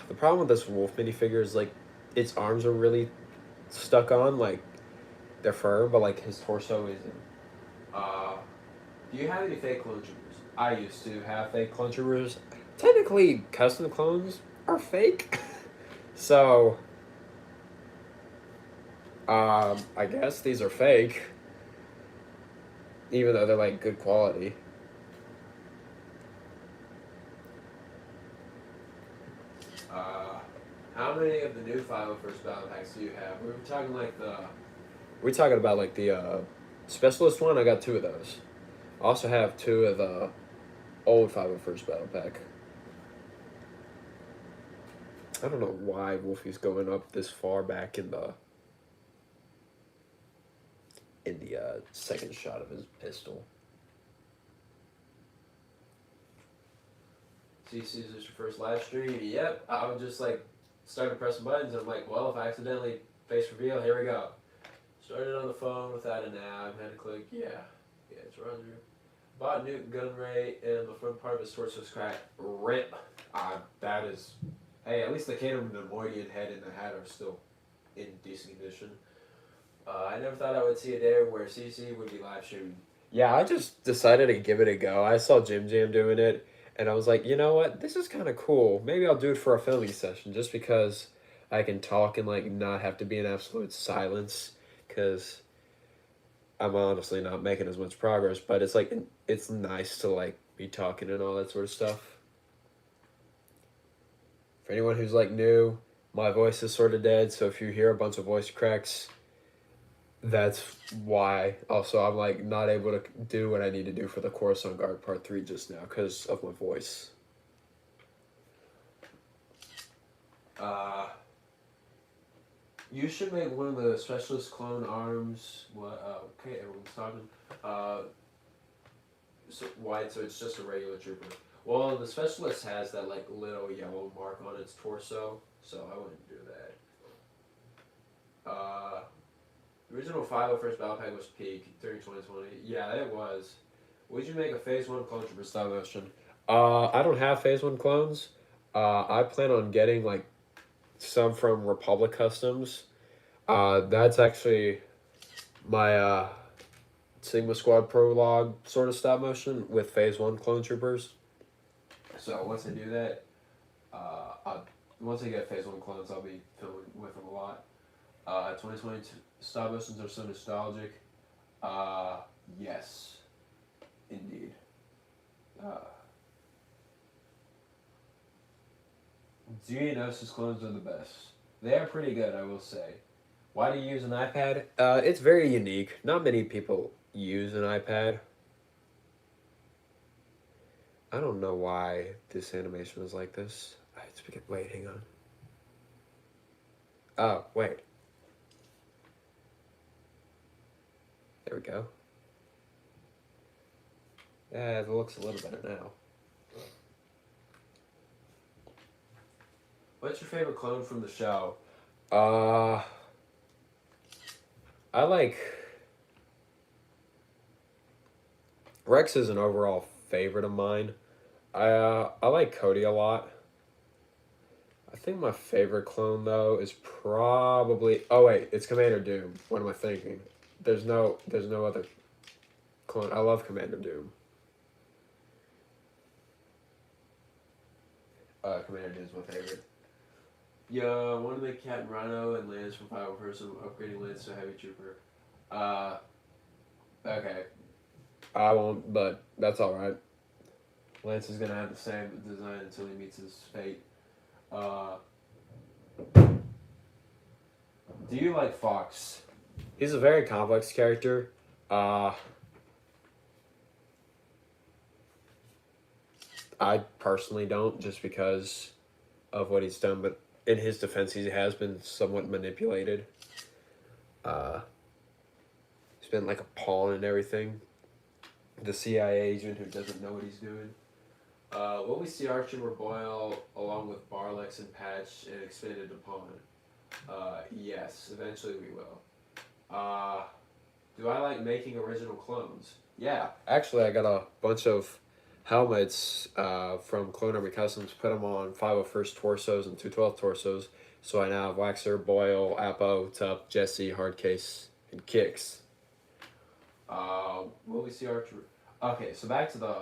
The problem with this Wolf minifigure is like its arms are really stuck on, like they're firm, but like his torso isn't. Uh, do you have any fake clone troopers? I used to have fake clone troopers. Technically, custom clones are fake, so I guess these are fake, even though they're like good quality. How many of the new 501st battle packs do you have? We talking about like the specialist one. I got 2 of those. I also have 2 of the old 501st battle pack. I don't know why Wolfie's going up this far back in the second shot of his pistol. See, is this your first live stream? Yep. I was just like started pressing buttons. I'm like, well, if I accidentally face reveal, here we go. Started on the phone without an app. Had to click, yeah, it's Roger. Bought Newton gun ray, and the front part of his torso was cracked. Rip. That is. Hey, at least the Cannon Nemoidian head and the hat are still in decent condition. I never thought I would see a day where CC would be live streaming. Yeah, I just decided to give it a go. I saw Jim Jam doing it, and I was like, you know what? This is kind of cool. Maybe I'll do it for a filming session, just because I can talk and like not have to be in absolute silence, because I'm honestly not making as much progress. But it's like it's nice to like be talking and all that sort of stuff. For anyone who's like new, my voice is sort of dead, so if you hear a bunch of voice cracks, that's why also I'm like not able to do what I need to do for the Coruscant Guard Part 3 just now because of my voice. You should make one of the specialist clone arms. What? Okay, everyone's talking. White, so it's just a regular trooper. Well, the specialist has that like little yellow mark on its torso, so I wouldn't do that. Original 501st Battle Pack was peak during 2020. Yeah, it was. Would you make a Phase 1 clone trooper style motion? I don't have Phase 1 clones. I plan on getting like some from Republic Customs. That's actually my Sigma Squad prologue sort of stop motion with Phase 1 clone troopers. So once I do that, once I get Phase 1 clones, I'll be filming with them a lot. 2022 stop motions are so nostalgic. Yes, indeed. Geonosis clones are the best. They are pretty good, I will say. Why do you use an iPad? It's very unique. Not many people use an iPad. I don't know why this animation is like this. Wait, hang on. Oh, wait. There we go. Yeah, it looks a little better now. What's your favorite clone from the show? I like... Rex is an overall favorite of mine. I like Cody a lot. I think my favorite clone though is probably it's Commander Doom. What am I thinking? There's no other clone. I love Commander Doom. Commander Doom's my favorite. Yeah, want to make Captain Rhino and Lance from 501st, upgrading Lance to Heavy Trooper. Okay. I won't, but that's alright. Lance is gonna have the same design until he meets his fate. Do you like Fox? He's a very complex character. I personally don't, just because of what he's done, but in his defense, he has been somewhat manipulated. He's been like a pawn and everything. The CIA agent who doesn't know what he's doing. Will we see Archer or Boyle along with Barlex and Patch and expanded upon? Yes, eventually we will. Do I like making original clones? Yeah, actually I got a bunch of helmets from Clone Army Customs, put them on 501st torsos and 212 torsos, so I now have Waxer, Boyle, Apo, Tup, Jesse, Hardcase, and Kicks. Will we see Archer? Okay, so back to the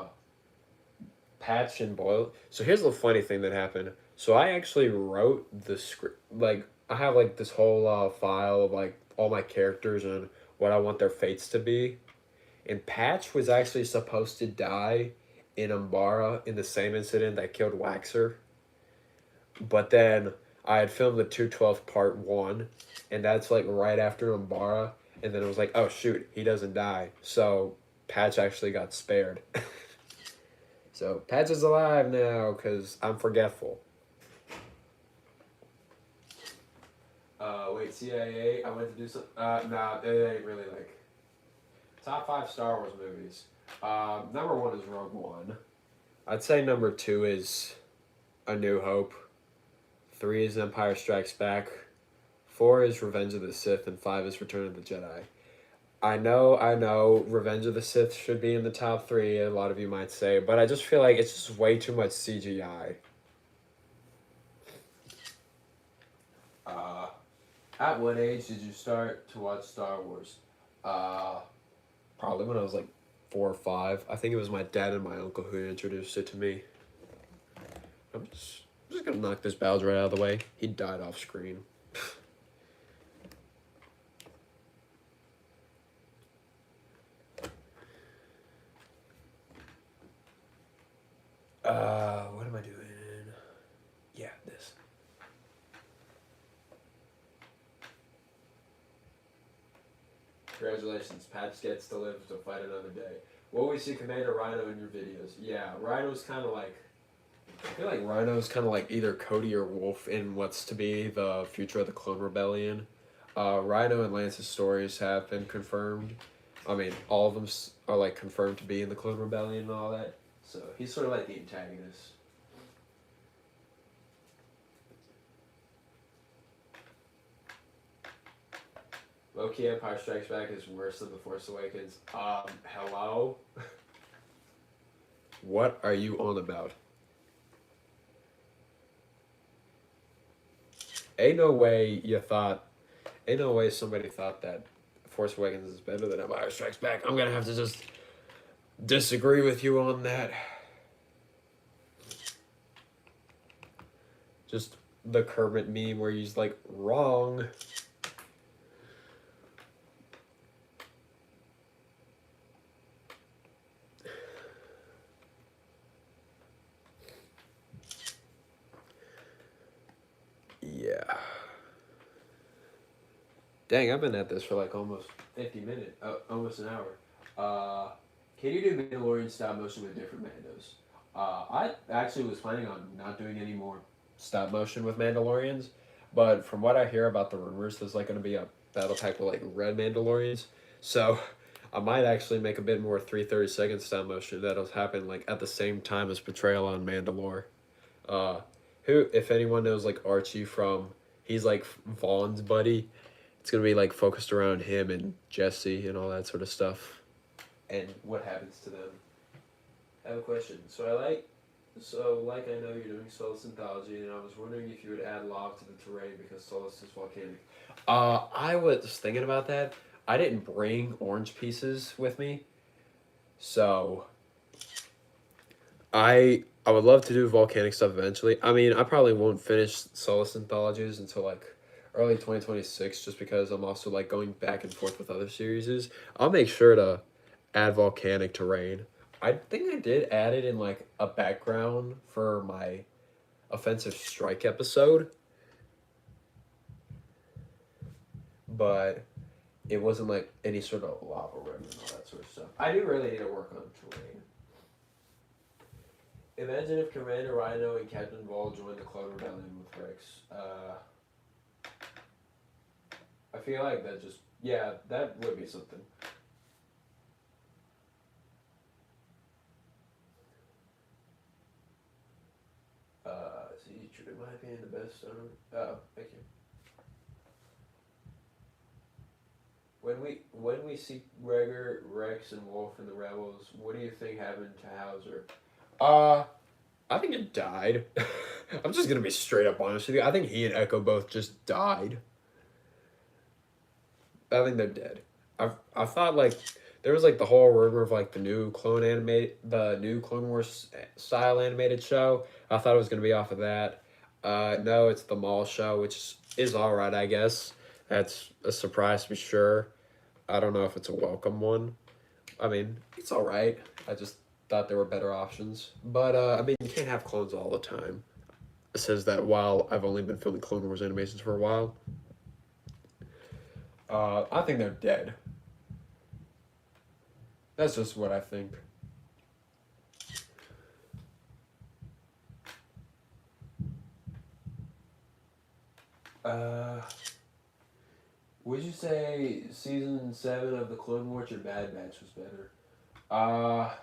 Patch and Boyle. So here's the funny thing that happened. So I actually wrote the script, like, I have, like, this whole file of, like, all my characters and what I want their fates to be. And Patch was actually supposed to die in Umbara in the same incident that killed Waxer. But then I had filmed the 212 part 1, and that's, like, right after Umbara. And then it was like, oh, shoot, he doesn't die. So Patch actually got spared. So Patch is alive now because I'm forgetful. Wait, CIA? I went to do some. Nah, they ain't really like. Top 5 Star Wars movies. Number 1 is Rogue One. I'd say number 2 is A New Hope. 3 is Empire Strikes Back. 4 is Revenge of the Sith, and 5 is Return of the Jedi. I know, Revenge of the Sith should be in the top 3, a lot of you might say, but I just feel like it's just way too much CGI. At what age did you start to watch Star Wars? Probably when I was like 4 or 5. I think it was my dad and my uncle who introduced it to me. I'm just gonna knock this Bowser right out of the way. He died off screen. What am I doing? Yeah, this. Congratulations, Patch gets to live to fight another day. Will we see Commander Rhino in your videos? Yeah, Rhino's kind of like, I feel like Rhino's kind of like either Cody or Wolf in what's to be the future of the Clone Rebellion. Rhino and Lance's stories have been confirmed. I mean, all of them are like confirmed to be in the Clone Rebellion and all that. So he's sort of like the antagonist. Low-key Empire Strikes Back is worse than The Force Awakens. Hello? What are you on about? Ain't no way somebody thought that Force Awakens is better than Empire Strikes Back. I'm gonna have to just disagree with you on that. Just the Kermit meme where he's like, wrong. Yeah. Dang, I've been at this for like almost 50 minutes, almost an hour. Can you do Mandalorian stop motion with different Mandos? I actually was planning on not doing any more stop motion with Mandalorians, but from what I hear about the rumors, there's like going to be a battle pack with like red Mandalorians, so I might actually make a bit more 3/32 stop motion that'll happen like at the same time as Betrayal on Mandalore. Who, if anyone knows like Archie from, he's like Vaughn's buddy. It's gonna be like focused around him and Jesse and all that sort of stuff, and what happens to them. I have a question. So like I know you're doing Solus Anthology, and I was wondering if you would add lava to the terrain because Solus is volcanic. I was thinking about that. I didn't bring orange pieces with me, so I would love to do volcanic stuff eventually. I mean, I probably won't finish Solus Anthologies until like early 2026 just because I'm also like going back and forth with other series. I'll make sure to add volcanic terrain. I think I did add it in like a background for my offensive strike episode, but it wasn't like any sort of lava rim and all that sort of stuff. I do really need to work on terrain. Imagine if Commander Rhino and Captain Ball joined the Clone Rebellion with Rex. I feel like that just, yeah, that would be something. See, in my opinion, the best. Oh, thank you. When we see Gregor, Rex, and Wolf and the Rebels, what do you think happened to Hauser? I think it died. I'm just gonna be straight up honest with you. I think he and Echo both just died. I think they're dead. I thought like there was like the whole rumor of like the new Clone Wars style animated show. I thought it was gonna be off of that. No, it's the Mall show, which is alright, I guess. That's a surprise to be sure. I don't know if it's a welcome one. I mean, it's alright. I just thought there were better options. But I mean, you can't have clones all the time. It says that while I've only been filming Clone Wars animations for a while. I think they're dead. That's just what I think. Would you say season 7 of the Clone Wars or Bad Batch was better? Are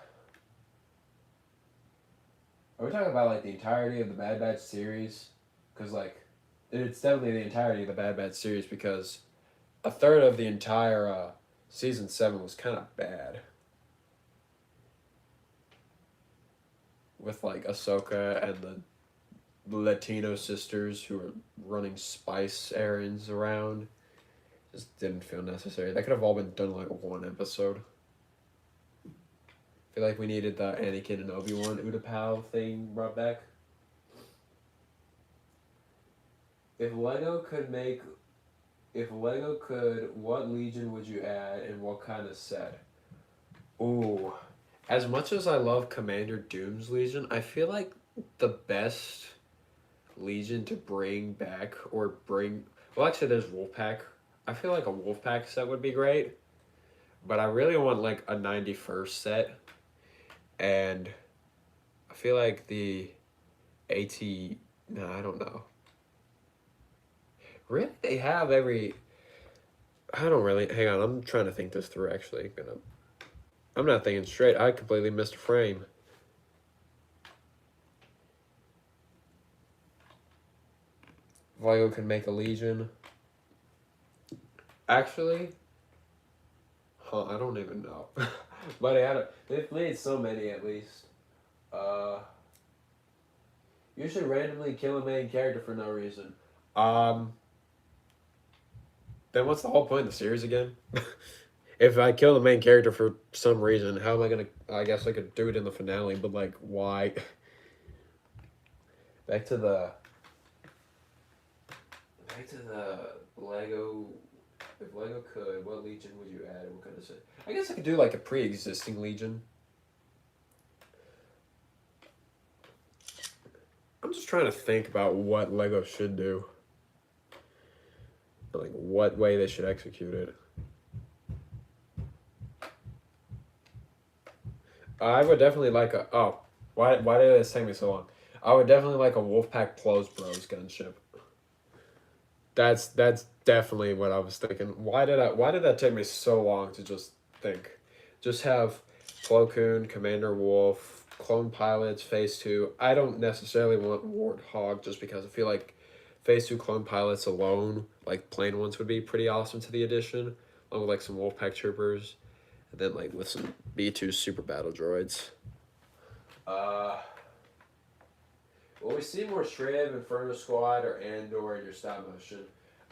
we talking about like the entirety of the Bad Batch series? Because like, it's definitely the entirety of the Bad Batch series because a third of the entire season 7 was kind of bad. With like Ahsoka and the Latino sisters who were running spice errands around. Just didn't feel necessary. That could have all been done in like one episode. I feel like we needed the Anakin and Obi-Wan Utapau thing brought back. If Lego could, what Legion would you add and what kind of set? Ooh. As much as I love Commander Doom's Legion, I feel like the best Legion to bring back well actually there's Wolfpack. I feel like a Wolfpack set would be great. but I really want like a 91st set, and I feel like the AT. No, I don't know. Really, they have every. I don't really. Hang on, I'm trying to think this through. Actually, I'm not thinking straight. I completely missed a frame. Lego can make a Legion. Actually, I don't even know. But they've made so many at least. Uh, you should randomly kill a main character for no reason. Um, then what's the whole point of the series again? If I kill the main character for some reason, how am I gonna? I guess I could do it in the finale, but like, why? Back to the. Back to the Lego. If Lego could, what Legion would you add? What kind of set? I guess I could do like a pre-existing Legion. I'm just trying to think about what Lego should do. Like what way they should execute it. I would definitely like a why did this take me so long? I would definitely like a Wolfpack Close Bros gunship. That's definitely what I was thinking. Why did that take me so long to just think? Just have Plo Koon, Commander Wolf, Clone Pilots, Phase 2. I don't necessarily want Warthog just because I feel like Phase 2 Clone Pilots alone, like plain ones, would be pretty awesome to the edition. Along with like some Wolfpack Troopers. And then like with some B2 Super Battle Droids. Will we see more Shriv, Inferno Squad, or Andor in your stop motion?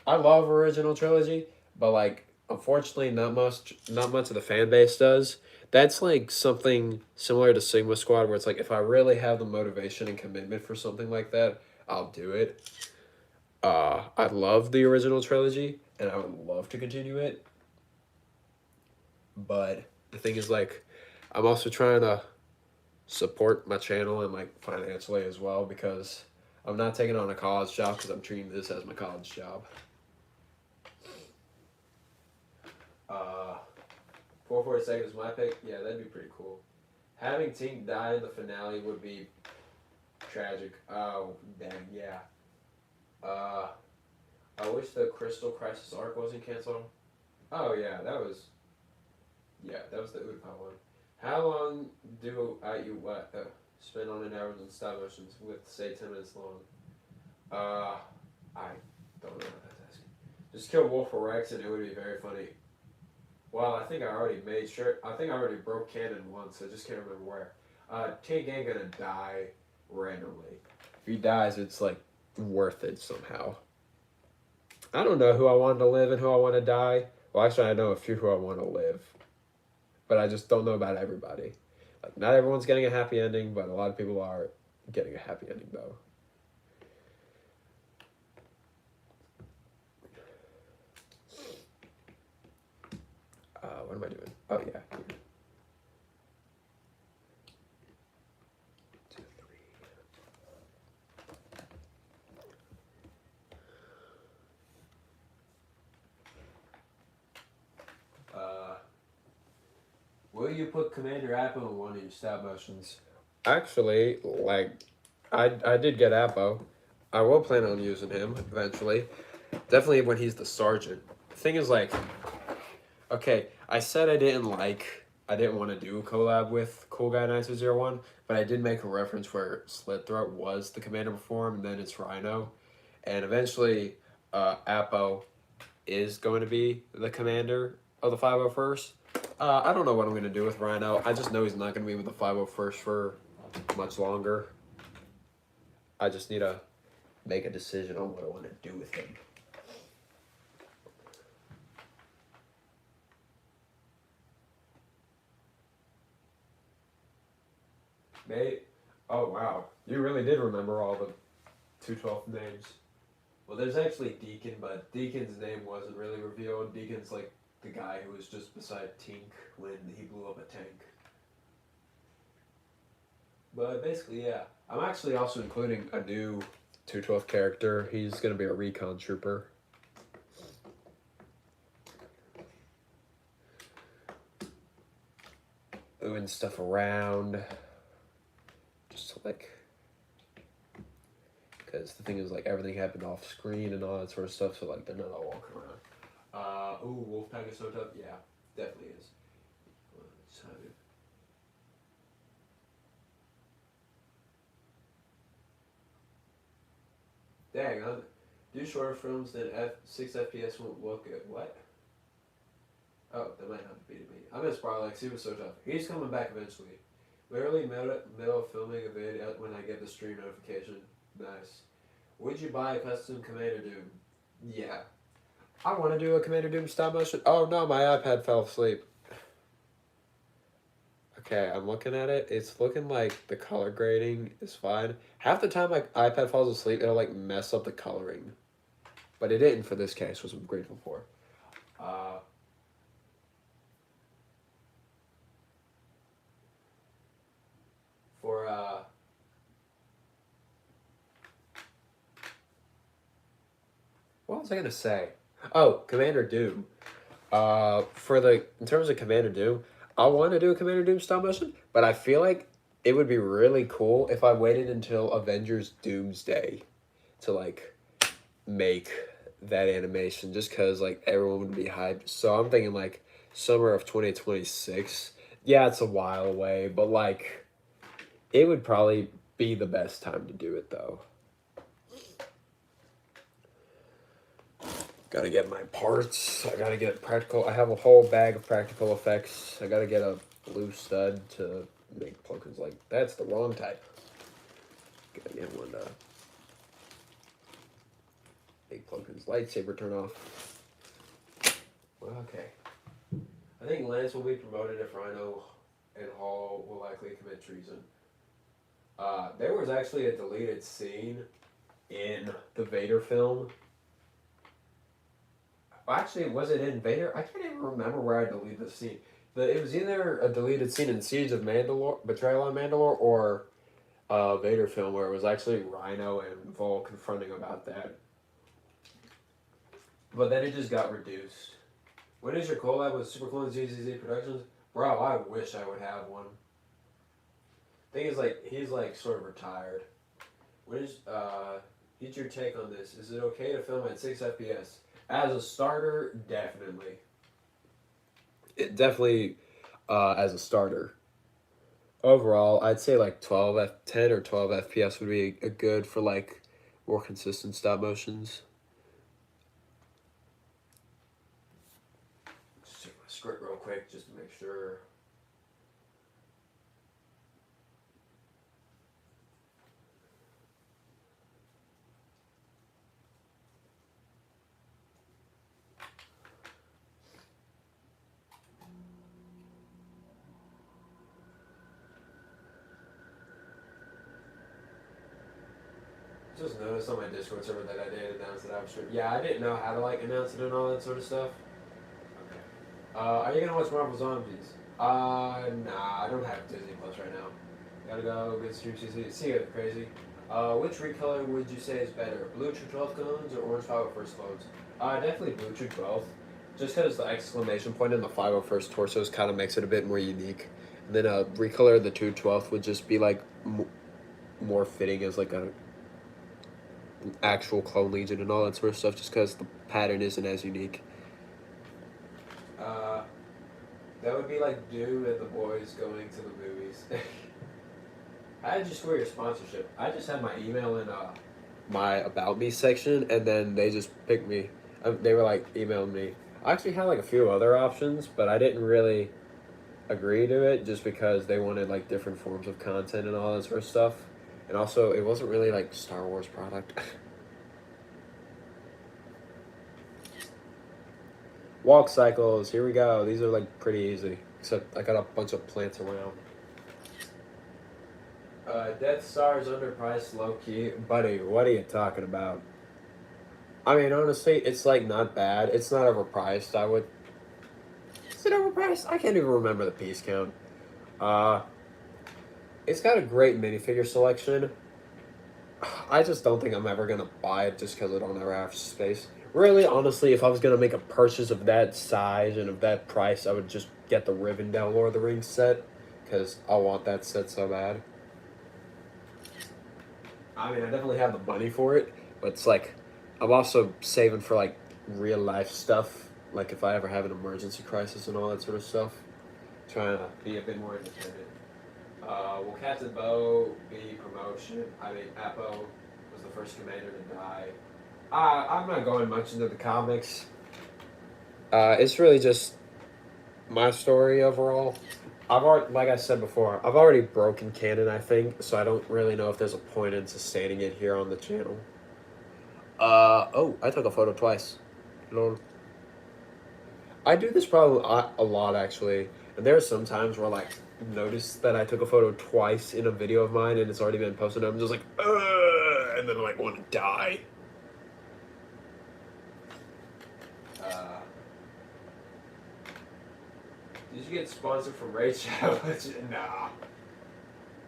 I love original trilogy, but like unfortunately not much of the fan base does. That's like something similar to Sigma Squad where it's like if I really have the motivation and commitment for something like that, I'll do it. I love the original trilogy and I would love to continue it. But the thing is like I'm also trying to support my channel and like financially as well because I'm not taking on a college job because I'm treating this as my college job. 442nd is my pick. Yeah, that'd be pretty cool. Having Tink die in the finale would be tragic. Oh, dang, yeah. I wish the Crystal Crisis arc wasn't canceled. Oh, yeah, that was the Udapau one. How long do you spend on an average in stop motions with, say, 10 minutes long? I don't know what that's asking. Just kill Wolf or Rex and it would be very funny. Well, I think I already made sure. I think I already broke canon once. I just can't remember where. Tink ain't gonna die randomly. If he dies, it's like worth it somehow. I don't know who I want to live and who I want to die. Well, actually, I know a few who I want to live, but I just don't know about everybody. Like, not everyone's getting a happy ending, but a lot of people are getting a happy ending though. What am I doing? Oh, yeah. Will you put Commander Apple in one of your stop motions? Actually, like, I did get Appo. I will plan on using him eventually. Definitely when he's the sergeant. The thing is, like, okay, I said I didn't want to do a collab with Cool Guy 9201, but I did make a reference where Slit Throat was the commander before him, and then it's Rhino. And eventually, Appo is going to be the commander of the 501st. I don't know what I'm going to do with Rhino. I just know he's not going to be with the 501st for much longer. I just need to make a decision on what I want to do with him. Mate, oh wow, you really did remember all the 212 names. Well, there's actually Deacon, but Deacon's name wasn't really revealed. Deacon's like the guy who was just beside Tink when he blew up a tank. But basically, yeah. I'm actually also including a new 212 character. He's going to be a recon trooper. moving stuff around. Just to like, because the thing is like everything happened off screen and all that sort of stuff, so like they're not all walking around. Ooh, Wolfpack is so tough. Yeah, definitely is. Dang, do shorter films than 6 FPS won't look good. What? Oh, that might not be to me. I miss Barlex. He was so tough. He's coming back eventually. Literally middle of filming a video when I get the stream notification. Nice. Would you buy a custom Commander Doom? Yeah. I want to do a Commander Doom stop motion. Oh no, my iPad fell asleep. Okay, I'm looking at it. It's looking like the color grading is fine. Half the time my iPad falls asleep, it'll like mess up the coloring. But it didn't for this case, which I'm grateful for. What was I gonna say? Oh, Commander Doom. In terms of Commander Doom, I want to do a Commander Doom stop motion, but I feel like it would be really cool if I waited until Avengers Doomsday to like make that animation, just because like everyone would be hyped. So I'm thinking like summer of 2026. Yeah, it's a while away, but like it would probably be the best time to do it though. Gotta get my parts. I gotta get practical. I have a whole bag of practical effects. I gotta get a blue stud to make plugins like that's the wrong type. Gotta get one to make plugins lightsaber turn off. Well, okay. I think Lance will be promoted if Rhino and Hall will likely commit treason. There was actually a deleted scene in the Vader film. Actually, was it in Vader? I can't even remember where I deleted the scene. It was either a deleted scene in Siege of Mandalore, Betrayal on Mandalore, or a Vader film where it was actually Rhino and Vol confronting about that. But then it just got reduced. When is your collab with Super Clone ZZZ Productions? Bro, I wish I would have one. Thing is, like, he's like sort of retired. What is Here's your take on this. Is it okay to film at 6 FPS? As a starter, definitely. It definitely, as a starter. Overall, I'd say like 10 or 12 FPS would be a good for like more consistent stop motions. Just check my script real quick just to make sure. Just noticed on my Discord server that I did announce that I was streaming. Yeah, I didn't know how to like announce it and all that sort of stuff. Okay. Are you gonna watch Marvel Zombies? Nah, I don't have Disney Plus right now. Gotta go get stream CC. See you, crazy. Which recolor would you say is better? Blue True 12 clones or Orange 501st clones? Definitely Blue True 12. Just because the exclamation point in the 501st torsos kind of makes it a bit more unique. And then recolor the 212 would just be like more fitting as like a actual clone legion and all that sort of stuff, just because the pattern isn't as unique. That would be like Doom and the boys going to the movies. How did you score your sponsorship? I just had my email in my About Me section, and then they just picked me. They were like emailing me. I actually had like a few other options, but I didn't really agree to it just because they wanted like different forms of content and all that sort of stuff. And also, it wasn't really like Star Wars product. Walk cycles, here we go. These are like pretty easy. Except I got a bunch of plants around. Death Star is underpriced, low key. Buddy, what are you talking about? I mean, honestly, it's like not bad. It's not overpriced. Is it overpriced? I can't even remember the piece count. It's got a great minifigure selection. I just don't think I'm ever gonna buy it just because I don't ever have space. Really, honestly, if I was gonna make a purchase of that size and of that price, I would just get the Rivendell Lord of the Rings set. because I want that set so bad. I mean, I definitely have the money for it, but it's like I'm also saving for like real life stuff. Like if I ever have an emergency crisis and all that sort of stuff, trying to be a bit more independent. Will Captain Bo be promotion? I mean, Appo was the first commander to die. I'm not going much into the comics. It's really just my story overall. I've already, like I said before, I've already broken canon, I think, so I don't really know if there's a point in sustaining it here on the channel. Oh, I took a photo twice. Lol. I do this probably a lot, actually. And there are some times where, like, notice that I took a photo twice in a video of mine and it's already been posted, and I'm just like, ugh, and then I, like, want to die. Uh, did you get sponsored from Raid Shadow? Nah.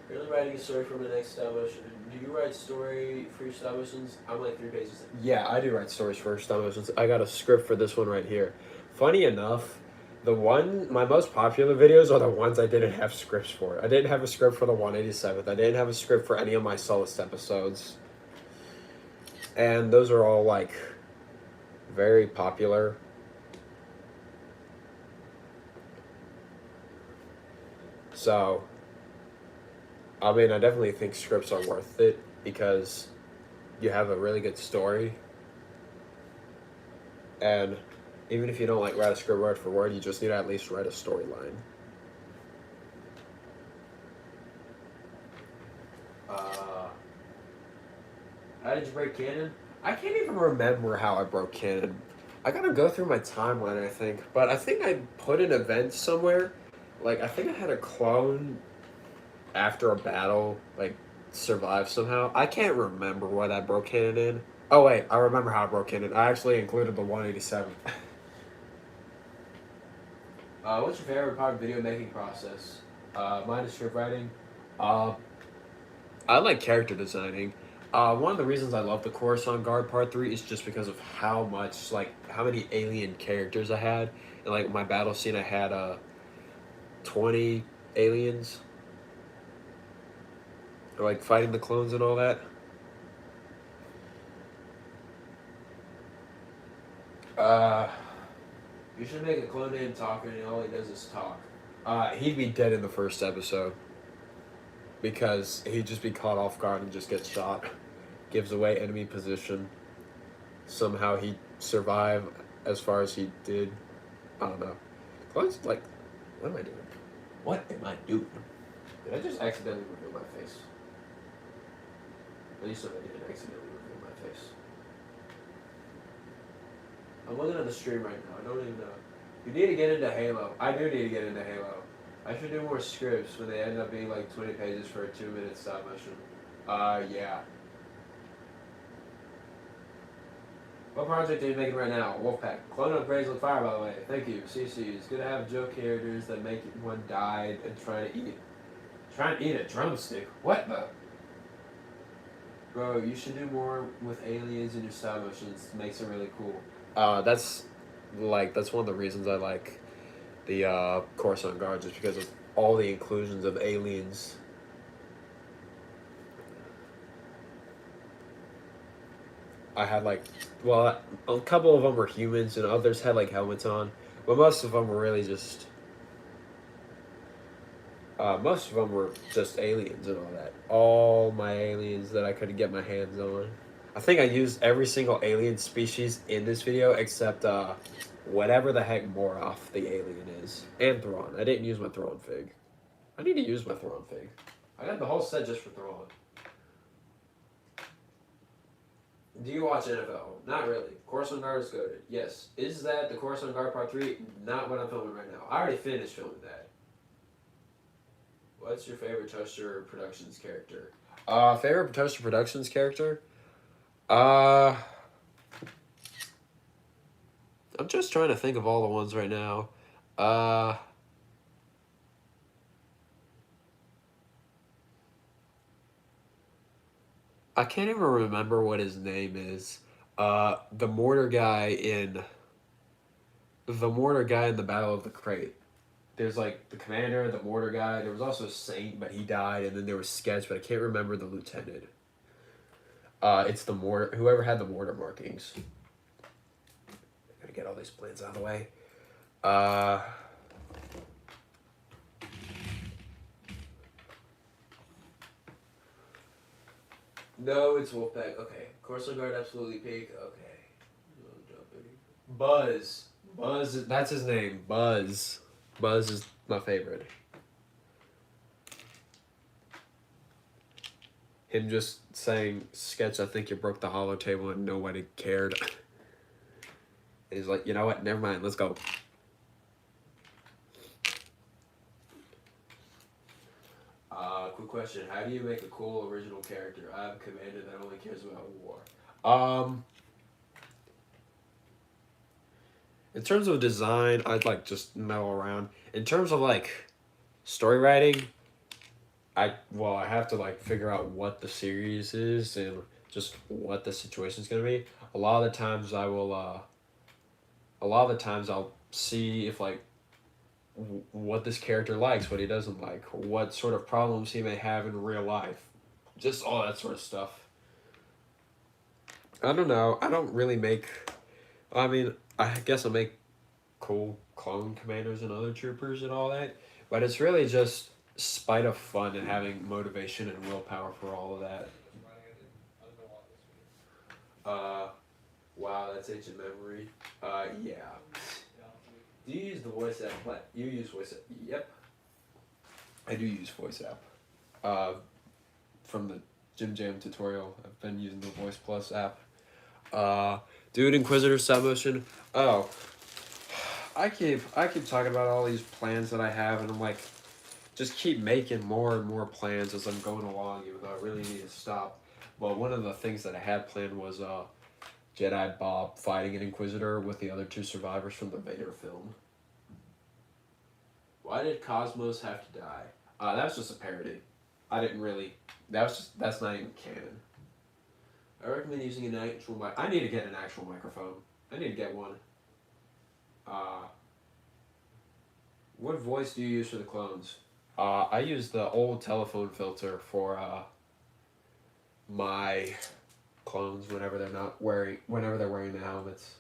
Really writing a story from the next stop motion. Do you write story for your stop motions? I'm like 3 pages. Yeah, I do write stories for stop motions. I got a script for this one right here. Funny enough, my most popular videos are the ones I didn't have scripts for. I didn't have a script for the 187th. I didn't have a script for any of my soloist episodes. And those are all like very popular. So I mean, I definitely think scripts are worth it because you have a really good story. And even if you don't like write a script word for word, you just need to at least write a storyline. How did you break canon? I can't even remember how I broke canon. I gotta go through my timeline, I think. But I think I put an event somewhere. Like, I think I had a clone after a battle, like, survive somehow. I can't remember what I broke canon in. Oh, wait, I remember how I broke canon. I actually included the 187. What's your favorite part of video making process? Mine is script writing. I like character designing. One of the reasons I love the Coruscant Guard Part 3 is just because of how much, like, how many alien characters I had. And, like, my battle scene, I had 20 aliens. Like, fighting the clones and all that. You should make a clone named Talker and all he does is talk. He'd be dead in the first episode. Because he'd just be caught off guard and just get shot. Gives away enemy position. Somehow he'd survive as far as he did. I don't know. Clones, like, what am I doing? What am I doing? Did I just accidentally reveal my face? At least I didn't accidentally reveal my face. I'm looking at the stream right now. I don't even know. You need to get into Halo. I do need to get into Halo. I should do more scripts when they end up being like 20 pages for a 2-minute stop motion. Yeah. What project are you making right now? Wolfpack. Clone upgrades look fire, by the way. Thank you. CC. It's good to have joke characters that make one die and try to eat a drumstick. What the? Bro, you should do more with aliens in your stop motions. It makes it really cool. That's one of the reasons I like the Coruscant Guard, just because of all the inclusions of aliens. I had like, well, a couple of them were humans and others had like helmets on, but most of them were really just, aliens and all that. All my aliens that I could get my hands on. I think I used every single alien species in this video except whatever the heck Moroff the alien is. And Thrawn. I didn't use my Thrawn fig. I need to use my Thrawn fig. I got the whole set just for Thrawn. Do you watch NFL? Not really. Coruscant Guard is goated. Yes. Is that the Coruscant Guard Part 3? Not what I'm filming right now. I already finished filming that. What's your favorite Toaster Productions character? Favorite Toaster Productions character? I'm just trying to think of all the ones right now. I can't even remember what his name is. The mortar guy in the Battle of the Crate. there's like the commander, the mortar guy. There was also Saint, but he died, and then there was Sketch, but I can't remember the lieutenant. It's the mortar. Whoever had the mortar markings. Gotta get all these plans out of the way. No, it's Wolfpack. Okay, Corso Guard absolutely peak. Okay. Buzz. Buzz. That's his name. Buzz. Buzz is my favorite. Him just saying, Sketch, I think you broke the hollow table and nobody cared. And he's like, you know what? Never mind. Let's go. Quick question. How do you make a cool original character? I have a commander that only cares about war. In terms of design, I'd like just mellow around. In terms of like story writing, I have to like figure out what the series is and just what the situation's gonna be. A lot of the times I'll see if like what this character likes, what he doesn't like, what sort of problems he may have in real life, just all that sort of stuff. I don't know. I don't really make. I mean, I guess I make cool clone commanders and other troopers and all that, but it's really just spite of fun and having motivation and willpower for all of that. Wow, that's ancient memory. Yeah. Do you use the voice app? You use voice app? Yep. I do use voice app. From the Jim Jam tutorial, I've been using the Voice Plus app. Dude, Inquisitor stop motion. Oh, I keep talking about all these plans that I have, and I'm like, just keep making more and more plans as I'm going along, even though I really need to stop. But one of the things that I had planned was Jedi Bob fighting an Inquisitor with the other two survivors from the Vader film. Why did Cosmos have to die? That was just a parody. I didn't really. That's not even canon. I recommend using an actual mic. I need to get an actual microphone. I need to get one. What voice do you use for the clones? I use the old telephone filter for my clones whenever they're wearing the helmets.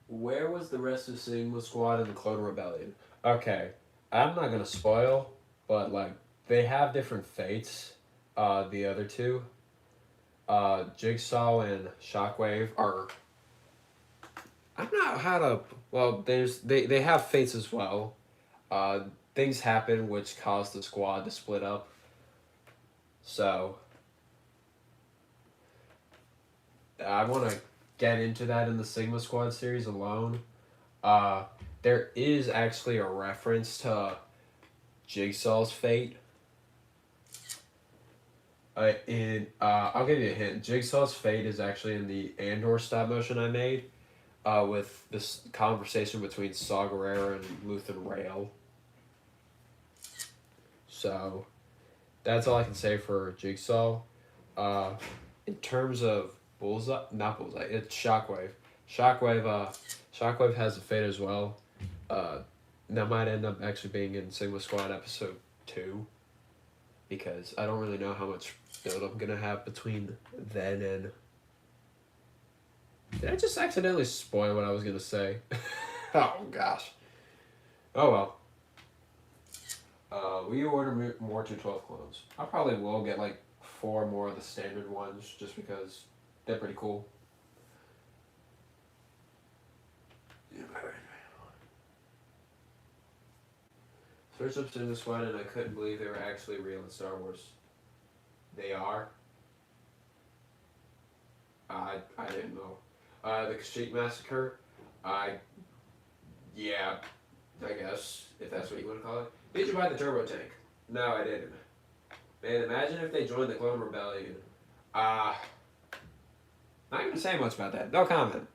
Where was the rest of Sigma Squad in the Clone Rebellion? Okay, I'm not gonna spoil, but like they have different fates. The other two, Jigsaw and Shockwave are. I'm not how to. Well, they have fates as well. Things happen which cause the squad to split up. So I want to get into that in the Sigma Squad series alone. There is actually a reference to Jigsaw's fate. I'll give you a hint. Jigsaw's fate is actually in the Andor stop motion I made, with this conversation between Saw Gerrera and Luthen Rail. So, that's all I can say for Jigsaw. In terms of not Bullseye, it's Shockwave. Shockwave has a fate as well. That might end up actually being in Sigma Squad episode 2, because I don't really know how much build I'm gonna have between then and. Did I just accidentally spoil what I was gonna say? Oh gosh. Oh well. Will you order more 212 clones? I probably will get like 4 more of the standard ones, just because they're pretty cool. Searched up Sigma Squad and I couldn't believe they were actually real in Star Wars. They are. I didn't know. The Kashyyyk Massacre. Yeah, I guess, if that's what you want to call it. Did you buy the turbo tank? No, I didn't. Man, imagine if they joined the Clone Rebellion. Not gonna say much about that. No comment.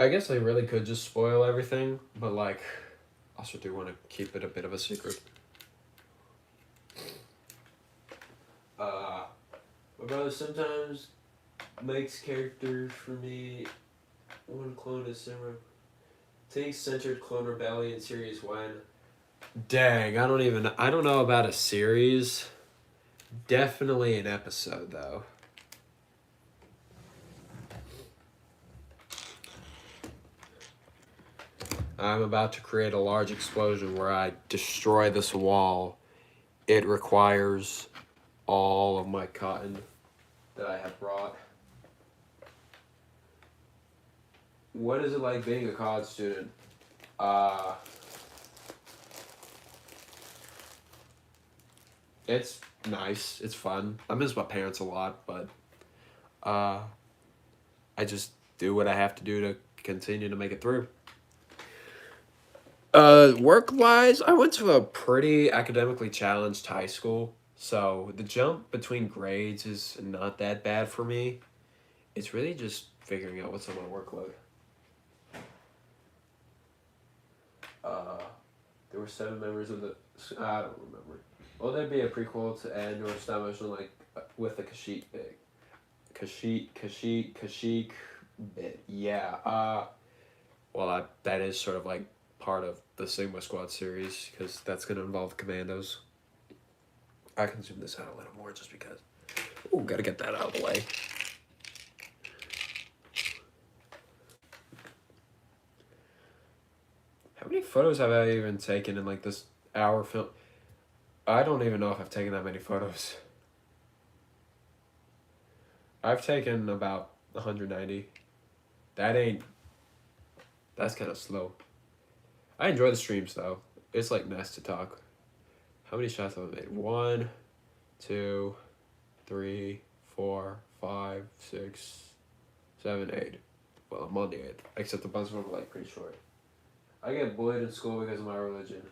I guess I really could just spoil everything, but like, I also do want to keep it a bit of a secret. My brother sometimes makes characters for me. One clone is similar. Take centered clone rebellion series one. Dang, I don't know about a series. Definitely an episode though. I'm about to create a large explosion where I destroy this wall. It requires all of my cotton that I have brought. What is it like being a college student? It's nice. It's fun. I miss my parents a lot, but I just do what I have to do to continue to make it through. Work-wise, I went to a pretty academically challenged high school, so the jump between grades is not that bad for me. It's really just figuring out what's on my workload. There were 7 members of the. I don't remember. Will there be a prequel to end or stop motion like with the Kashyyyk bit? Kashyyyk bit. Yeah. Well, that is sort of like part of the Sigma Squad series because that's going to involve commandos. I can zoom this out a little more just because. Ooh, gotta get that out of the way. How many photos have I even taken in like this hour film? I don't even know if I've taken that many photos. I've taken about 190. That's kind of slow. I enjoy the streams though. It's like nice to talk. How many shots have I made? 1, 2, 3, 4, 5, 6, 7, 8. Well, I'm on the 8th. Except a bunch of them are like pretty short. I get bullied in school because of my religion.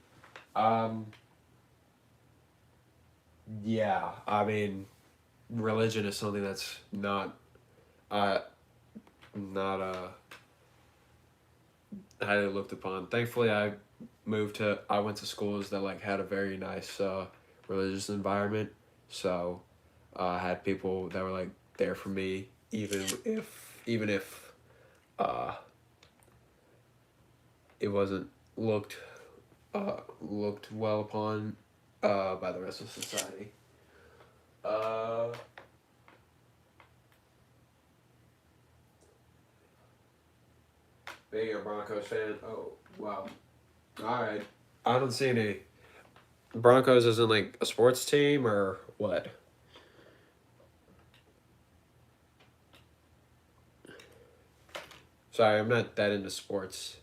Yeah, I mean, religion is something that's not highly looked upon. Thankfully, I went to schools that like had a very nice religious environment. So I had people that were like there for me, even if it wasn't looked well upon by the rest of society. Being a Broncos fan, oh wow, all right. I don't see any Broncos as in like a sports team or what. Sorry, I'm not that into sports.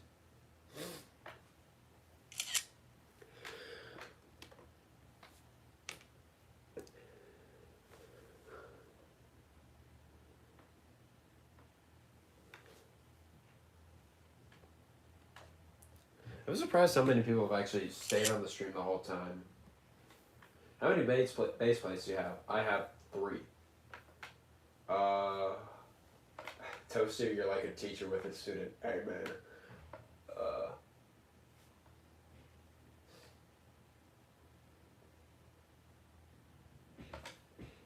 I'm surprised how many people have actually stayed on the stream the whole time. How many base plates do you have? I have 3. Toaster, you're like a teacher with a student. Hey man.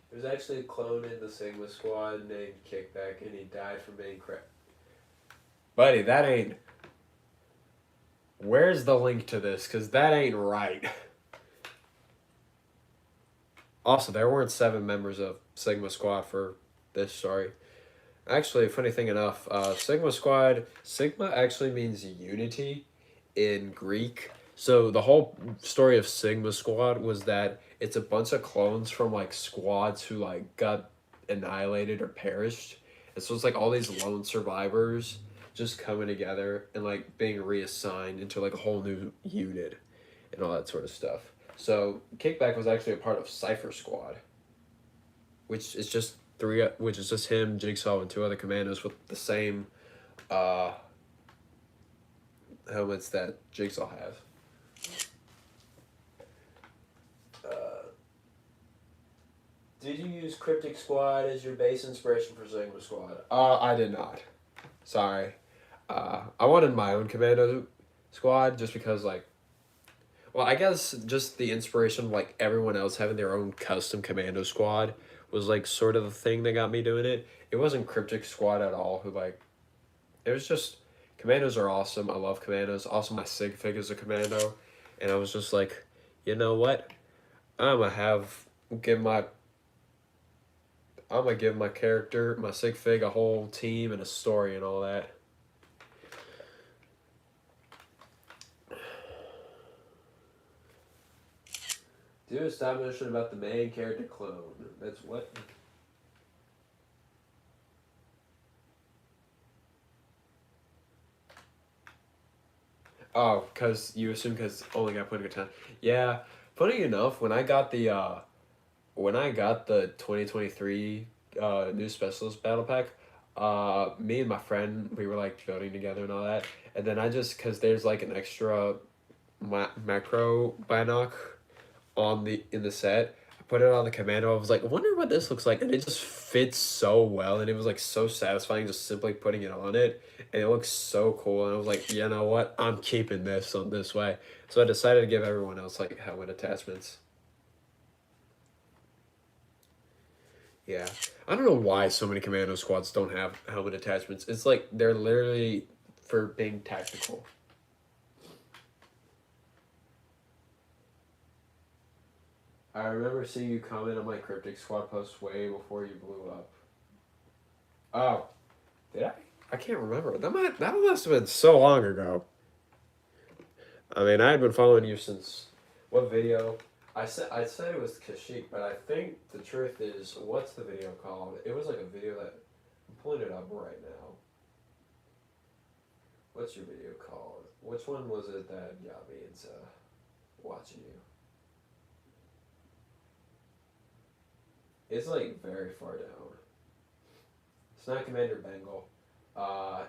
There's actually a clone in the Sigma Squad named Kickback, and he died from being crap. Buddy, that ain't. Where's the link to this? Because that ain't right. Also, there weren't 7 members of Sigma Squad for this story. Actually, funny thing enough, Sigma actually means unity in Greek. So the whole story of Sigma Squad was that it's a bunch of clones from like squads who like got annihilated or perished. And so it's like all these lone survivors just coming together and like being reassigned into like a whole new unit and all that sort of stuff. So Kickback was actually a part of Cypher Squad, which is just him, Jigsaw, and 2 other commandos with the same helmets that Jigsaw has. Did you use Cryptic Squad as your base inspiration for Sigma Squad? I did not. Sorry. I wanted my own commando squad just because like, well, I guess just the inspiration of like everyone else having their own custom commando squad was like sort of the thing that got me doing it. It wasn't Cryptic Squad at all. Who like, it was just commandos are awesome. I love commandos. Also, my sig fig is a commando, and I was just like, you know what? I'm gonna have give my I'm gonna give my character, my sig fig, a whole team and a story and all that. Do a stop motion about the main character clone. That's what. Oh, cause you assume cause only got put in good time. Yeah, funny enough, when I got the 2023 new specialist battle pack, me and my friend we were like voting together and all that, and then I just cause there's like an extra macro binoc on the in the set. I put it on the commando. I was like, I wonder what this looks like, and it just fits so well, and it was like so satisfying just simply putting it on it, and it looks so cool. And I was like, you know what, I'm keeping this on this way. So I decided to give everyone else like helmet attachments. Yeah, I don't know why so many commando squads don't have helmet attachments. It's like they're literally for being tactical. I remember seeing you comment on my Cryptic Squad post way before you blew up. Oh, did I? I can't remember. That must have been so long ago. I mean, I had been following you since what video? I said it was Kashyyyk, but I think the truth is, what's the video called? It was like a video that I'm pulling it up right now. What's your video called? Which one was it that got me into watching you? It's like very far down. It's not Commander Bengal.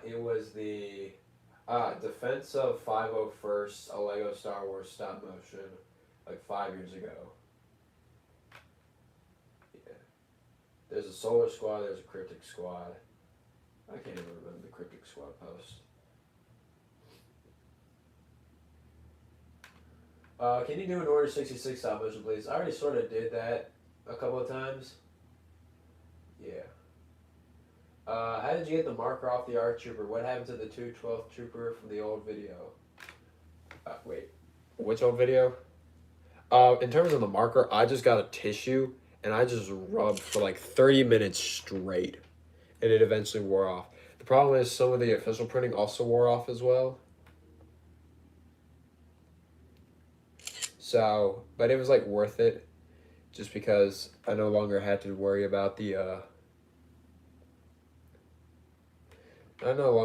It was the Defense of 501st, a Lego Star Wars stop motion, like 5 years ago. Yeah. There's a Solar Squad, there's a Cryptic Squad. I can't even remember the Cryptic Squad post. Can you do an Order 66 stop motion, please? I already sort of did that a couple of times. Yeah. How did you get the marker off the ARC Trooper? What happened to the 212 Trooper from the old video? Wait. Which old video? In terms of the marker, I just got a tissue and I just rubbed for like 30 minutes straight. And it eventually wore off. The problem is some of the official printing also wore off as well. So, but it was like worth it. Just because I no longer had to worry about the marker.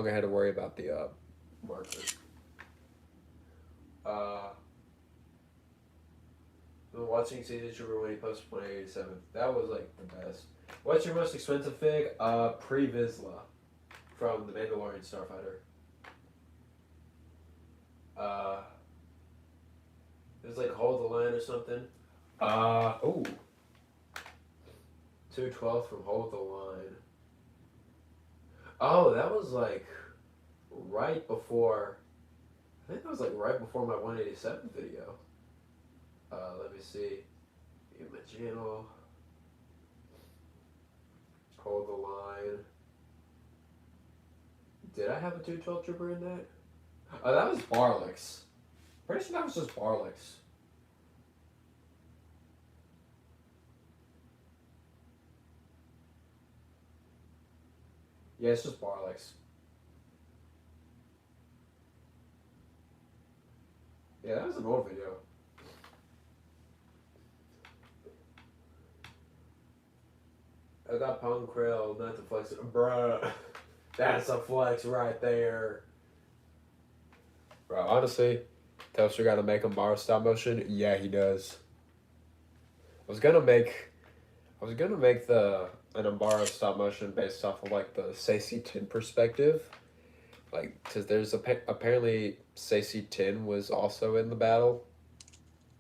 Been watching Season Trooper when he posted 187. That was like the best. What's your most expensive fig? Pre-Vizsla from the Mandalorian Starfighter. It was like Hold the Line or something. 212 from Hold the Line. Oh, that was like right before. I think that was like right before my 187 video. Let me see. In my channel. Hold the Line. Did I have a 212 Trooper in that? Oh, that was Barlix. Pretty sure that was just Barlix. Yeah, it's just Barlix. Yeah, that was an old video. I got Pong Krill, not to flex it. Bruh. That's a flex right there. Bro, honestly, Toaster gotta make him borrow stop motion. Yeah, he does. I was gonna make the an Umbara stop motion based off of like the Sacy Tin perspective, like because there's apparently Sacy Tin was also in the battle,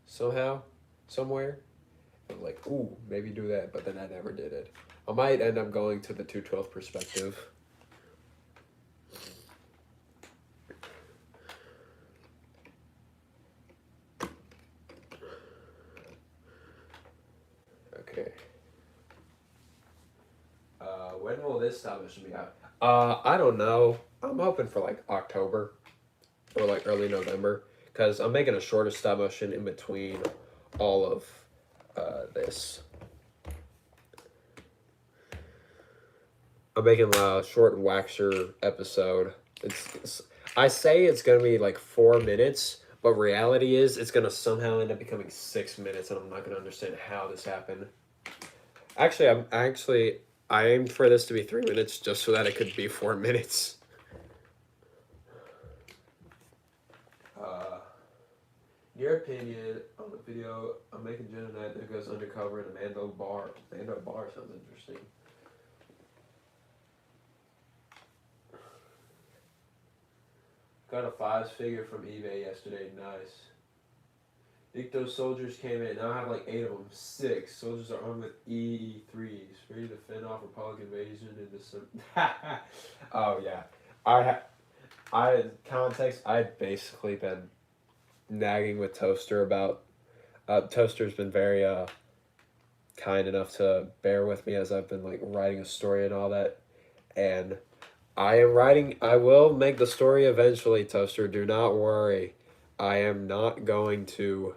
somehow, somewhere. I'm like, ooh, maybe do that, but then I never did it. I might end up going to the 212 perspective. this stop motion be out? I don't know. I'm hoping for like October or like early November because I'm making a shorter stop motion in between all of this. I'm making a short waxer episode. I say it's gonna be like 4 minutes, but reality is it's gonna somehow end up becoming 6 minutes, and I'm not gonna understand how this happened. I aimed for this to be 3 minutes just so that it could be 4 minutes. Your opinion on the video I'm making Jen tonight that goes undercover in a Mando bar. Mando bar sounds interesting. Got a 5 figure from eBay yesterday. Nice. Think those soldiers came in. Now I have like 8 of them. 6 soldiers are armed with EE3s, ready to fend off Republican invasion in December. Oh yeah, I've basically been nagging with Toaster about. Toaster's been very kind enough to bear with me as I've been like writing a story and all that, and I will make the story eventually, Toaster. Do not worry. I am not going to.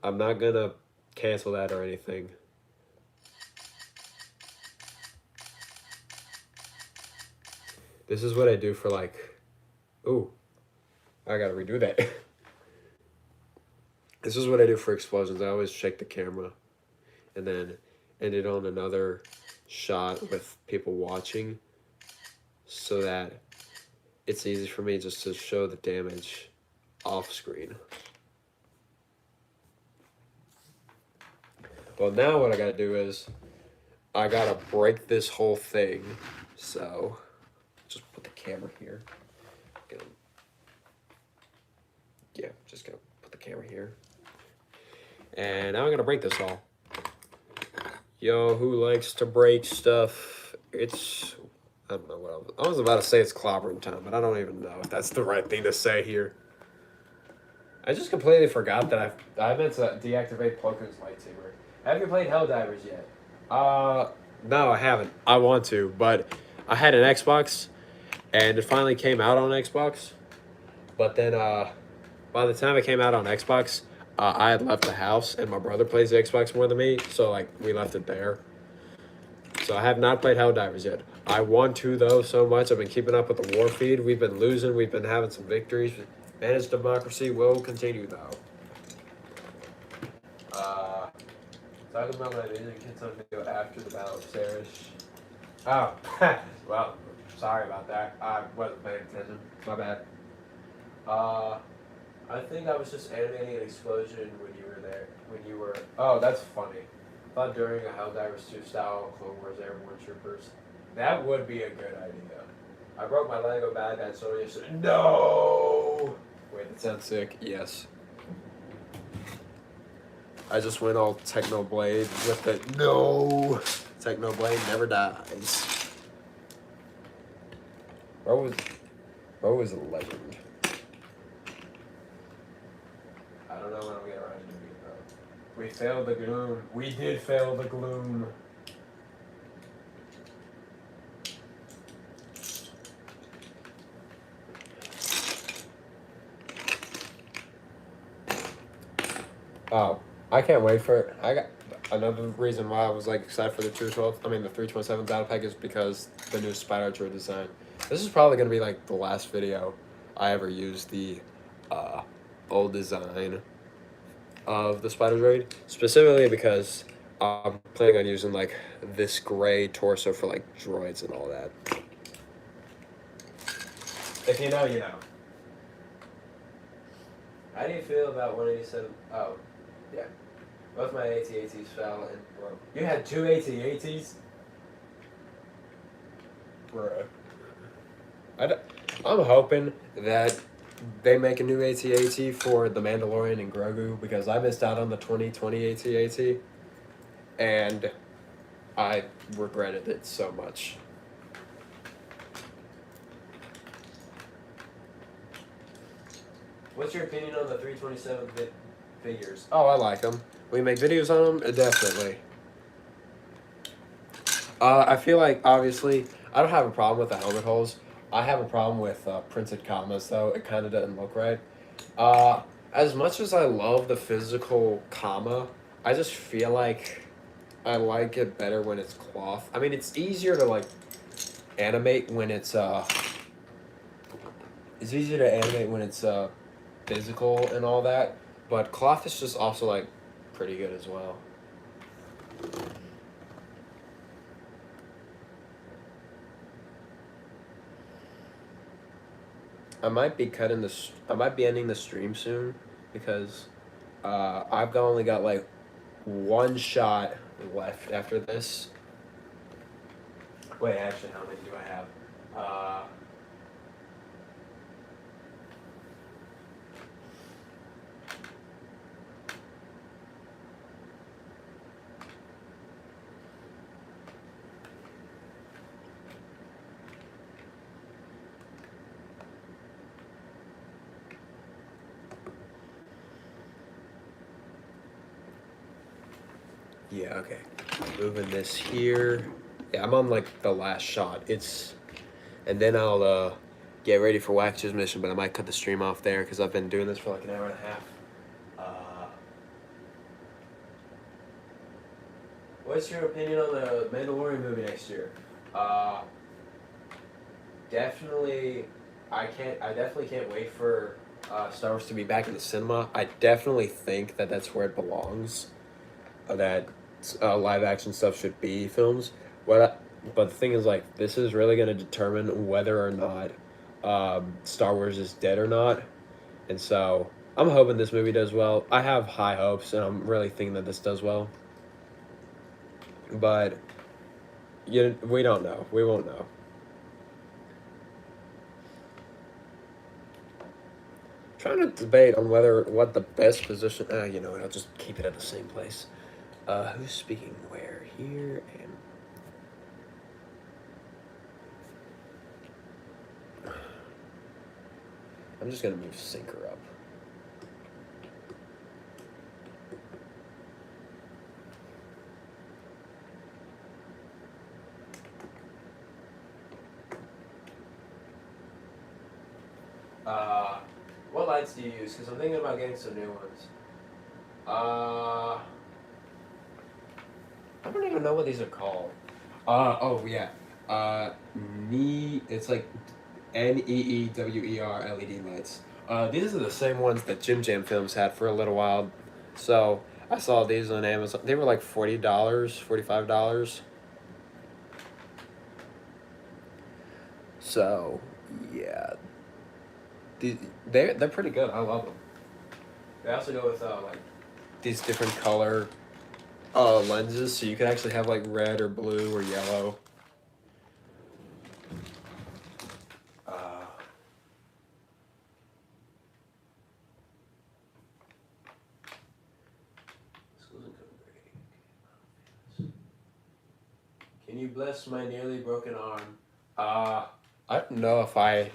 I'm not gonna cancel that or anything. This is what I do for like. Ooh, I gotta redo that. This is what I do for explosions. I always shake the camera, and then end it on another shot with people watching, so that it's easy for me just to show the damage off screen. Well, now what I gotta do is I gotta break this whole thing. So just put the camera here. Yeah, just gonna put the camera here. And now I'm gonna break this all. Yo, who likes to break stuff? It's, I don't know what I was about to say it's clobbering time, but I don't even know if that's the right thing to say here. I just completely forgot that I meant to deactivate Plo Koon's lightsaber. Have you played Helldivers yet? No, I haven't. I want to, but I had an Xbox, and it finally came out on Xbox. But then, by the time it came out on Xbox, I had left the house, and my brother plays the Xbox more than me, so like we left it there. So I have not played Helldivers yet. I want to though so much. I've been keeping up with the war feed. We've been losing. We've been having some victories. Managed democracy will continue though. Talking about my music hits on video after the Battle of Sarish. Oh, well, sorry about that. I wasn't paying attention. My bad. I think I was just animating an explosion when you were there. Oh, that's funny. I thought during a Helldivers 2 style Clone Wars Airborne Troopers. That would be a good idea. I broke my Lego Bad Bad Soda yesterday. No! Wait, that sounds sick. Yes. I just went all Technoblade with it. No! Technoblade never dies. Bro was a legend. I don't know when I'll get around to doing it though. We failed the gloom. We did fail the gloom. Oh, I can't wait for it. I got another reason why I was like excited for the 327 battle pack is because the new Spider Droid design. This is probably gonna be like the last video I ever use the old design of the Spider Droid, specifically because I'm planning on using like this gray torso for like droids and all that. If you know, you know. How do you feel about 187? Oh, yeah. Both my AT-ATs fell and broke. You had 2 AT-ATs? Bruh. I'm hoping that they make a new AT-AT for The Mandalorian and Grogu because I missed out on the 2020 AT-AT and I regretted it so much. What's your opinion on the 327 figures? Oh, I like them. We make videos on them? Definitely. I feel like, obviously, I don't have a problem with the helmet holes. I have a problem with printed commas, though. It kind of doesn't look right. Uh, as much as I love the physical comma, I just feel like I like it better when it's cloth. I mean, it's easier to, like, animate when it's easier to animate when it's, physical and all that, but cloth is just also, like, pretty good as well. I might be ending the stream soon because I've only got like one shot left after this. Wait, actually, how many do I have? Yeah, okay. Moving this here. Yeah, I'm on like the last shot. And then I'll get ready for Wax's mission, but I might cut the stream off there because I've been doing this for like an hour and a half. What's your opinion on the Mandalorian movie next year? Definitely, I definitely can't wait for Star Wars to be back in the cinema. I definitely think that that's where it belongs. That live action stuff should be films. But the thing is, like, this is really going to determine whether or not Star Wars is dead or not. And so I'm hoping this movie does well. I have high hopes, and I'm really thinking that this does well. But we don't know. We won't know. Trying to debate on what the best position. You know what? I'll just keep it at the same place. Who's speaking where? Here and. I'm just gonna move Sinker up. What lights do you use? Because I'm thinking about getting some new ones. I don't even know what these are called. Oh yeah. It's like NEEWER LED lights. These are the same ones that Jim Jam Films had for a little while. So I saw these on Amazon. They were like $40, $45. So yeah, they're pretty good. I love them. They also go with like these different color lenses, so you can actually have like red or blue or yellow. Can you bless my nearly broken arm? I don't know if I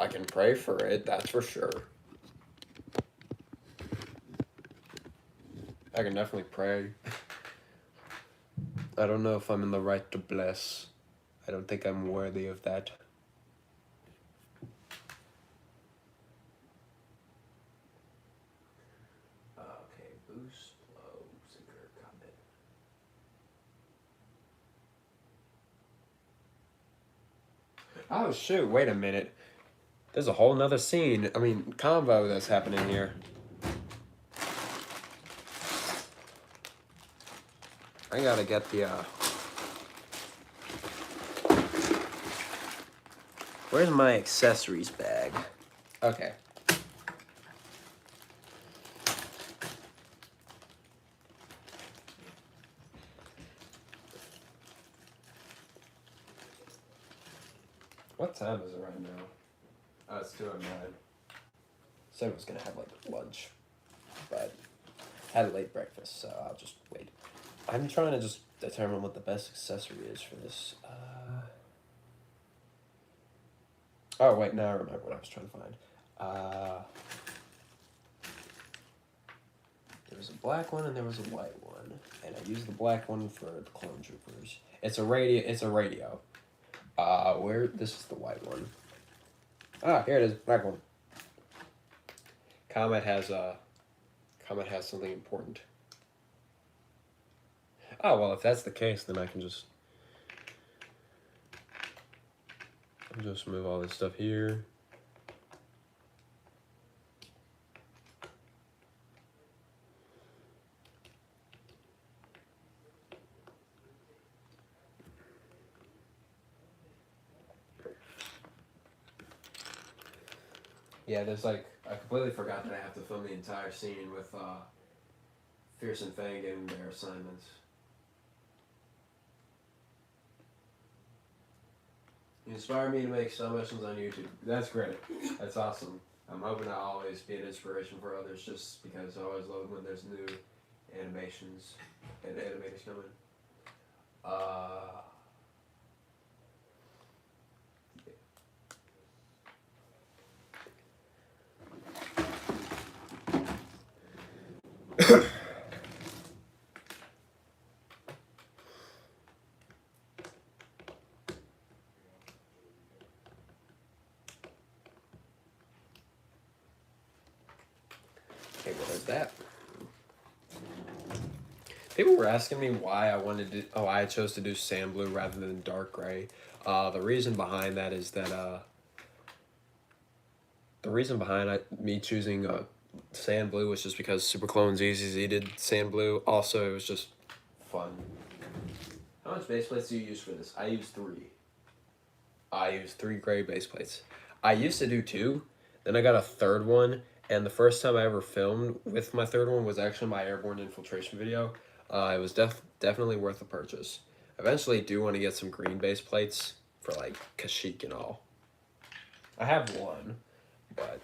can pray for it, that's for sure. I can definitely pray. I don't know if I'm in the right to bless. I don't think I'm worthy of that. Okay, boost, blow, Sinker, combat. Oh shoot, wait a minute. There's a whole nother scene, convo that's happening here. I gotta get the, where's my accessories bag? Okay. What time is it right now? Oh, it's 2:09. Said I was gonna have like lunch, but had a late breakfast, so I'll just wait. I'm trying to just determine what the best accessory is for this. Oh wait, now I remember what I was trying to find. There was a black one and there was a white one, And I use the black one for the clone troopers. It's a radio. This is the white one. Ah, here it is, black one. Comet has something important. Oh, well, if that's the case, then I can just move all this stuff here. Yeah, there's like, I completely forgot that I have to film the entire scene with Fierce and Fang getting their assignments. You inspire me to make submissions on YouTube. That's great. That's awesome. I'm hoping I'll always be an inspiration for others, just because I always love when there's new animations and animators coming. Okay, what is that? People were asking me why I chose to do sand blue rather than dark gray. The reason behind that is that the reason behind me choosing sand blue was just because Super Clones Easy did sand blue. Also, it was just fun. How much base plates do you use for this? I use 3. I use 3 gray base plates. I used to do 2, then I got a 3rd one, and the first time I ever filmed with my 3rd one was actually my airborne infiltration video. It was definitely worth the purchase. Eventually, do want to get some green base plates for like Kashyyyk and all. I have 1, but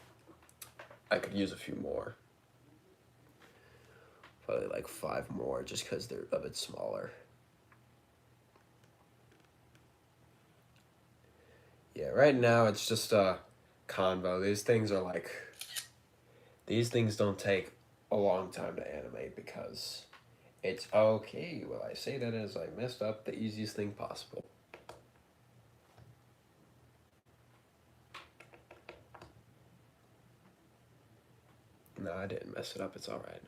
I could use a few more. Probably like 5 more, just because they're a bit smaller. Yeah, right now it's just a convo. These things don't take a long time to animate because it's okay. Well, I say that as I messed up the easiest thing possible. No, I didn't mess it up. It's all right.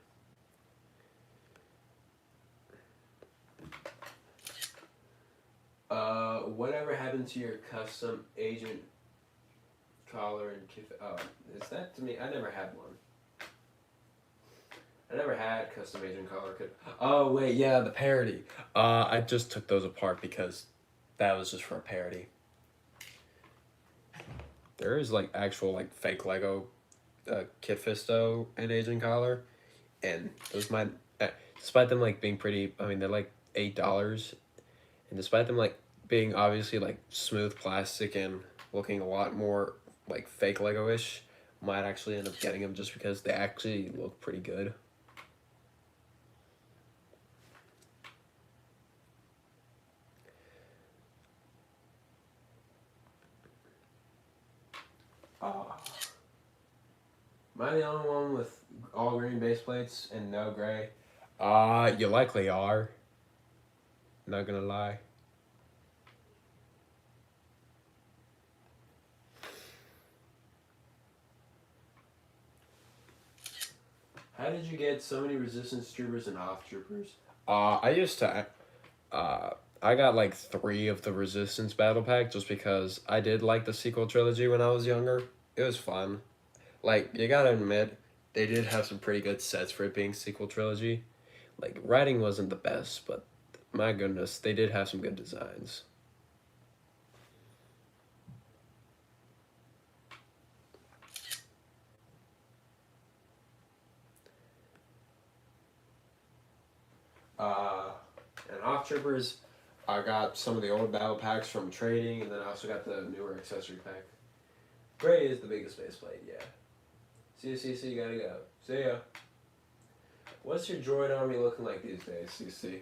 Whatever happened to your custom agent collar and is that to me? I never had one. I never had custom agent collar. Oh wait, yeah, the parody. I just took those apart because that was just for a parody. There is like actual like fake Lego Kit Fisto and agent collar, and those might, despite them like being pretty. I mean, they're like $8, and despite them like being obviously like smooth plastic and looking a lot more like fake Lego-ish, might actually end up getting them just because they actually look pretty good. Am I the only one with all green base plates and no gray? You likely are. Not gonna lie. How did you get so many resistance troopers and off troopers? I got like 3 of the resistance battle pack just because I did like the sequel trilogy when I was younger. It was fun. Like, you gotta admit, they did have some pretty good sets for it being sequel trilogy. Like, writing wasn't the best, but my goodness, they did have some good designs. And off troopers, I got some of the old battle packs from trading, and then I also got the newer accessory pack. Gray is the biggest base plate, yeah. CC, gotta go. See ya. What's your droid army looking like these days, CC?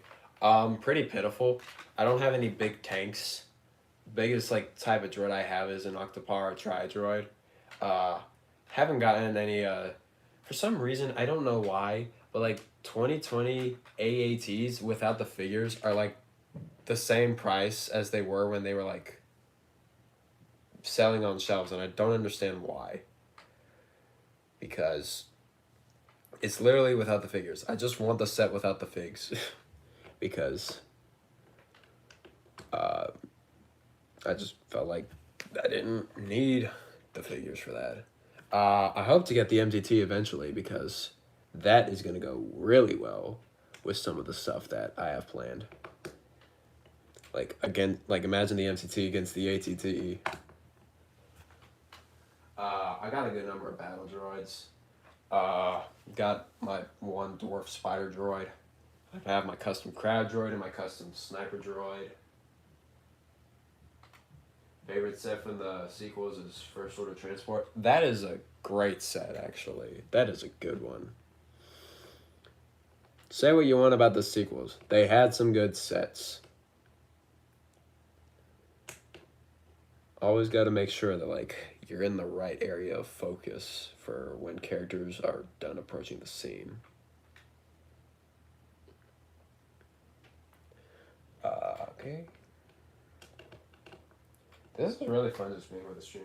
Pretty pitiful. I don't have any big tanks. Biggest like type of droid I have is an Octopara Tri-Droid. Haven't gotten any for for some reason, I don't know why, but like 2020 AATs without the figures are like the same price as they were when they were like selling on shelves, and I don't understand why. Because it's literally without the figures. I just want the set without the figs. Because I just felt like I didn't need the figures for that. I hope to get the MTT eventually because that is going to go really well with some of the stuff that I have planned. Like, again, like imagine the MTT against the ATT. I got a good number of battle droids. Got my one dwarf spider droid. I have my custom crab droid and my custom sniper droid. Favorite set from the sequels is First Order Transport. That is a great set, actually. That is a good one. Say what you want about the sequels. They had some good sets. Always got to make sure that, like, you're in the right area of focus for when characters are done approaching the scene. Okay. This is really fun just being with the stream.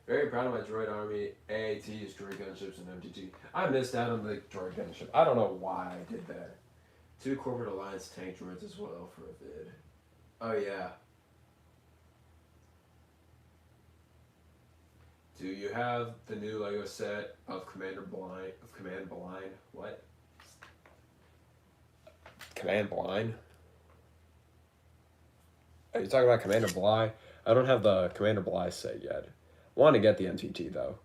Very proud of my droid army, AATs, droid gunships, and MTG. I missed out on the droid gunship. I don't know why I did that. 2 Corporate Alliance tank droids as well for a vid. Oh yeah. Do you have the new Lego set of Command Blind? What? Command Blind? Are you talking about Commander Bly? I don't have the Commander Bly set yet. Want to get the MTT though.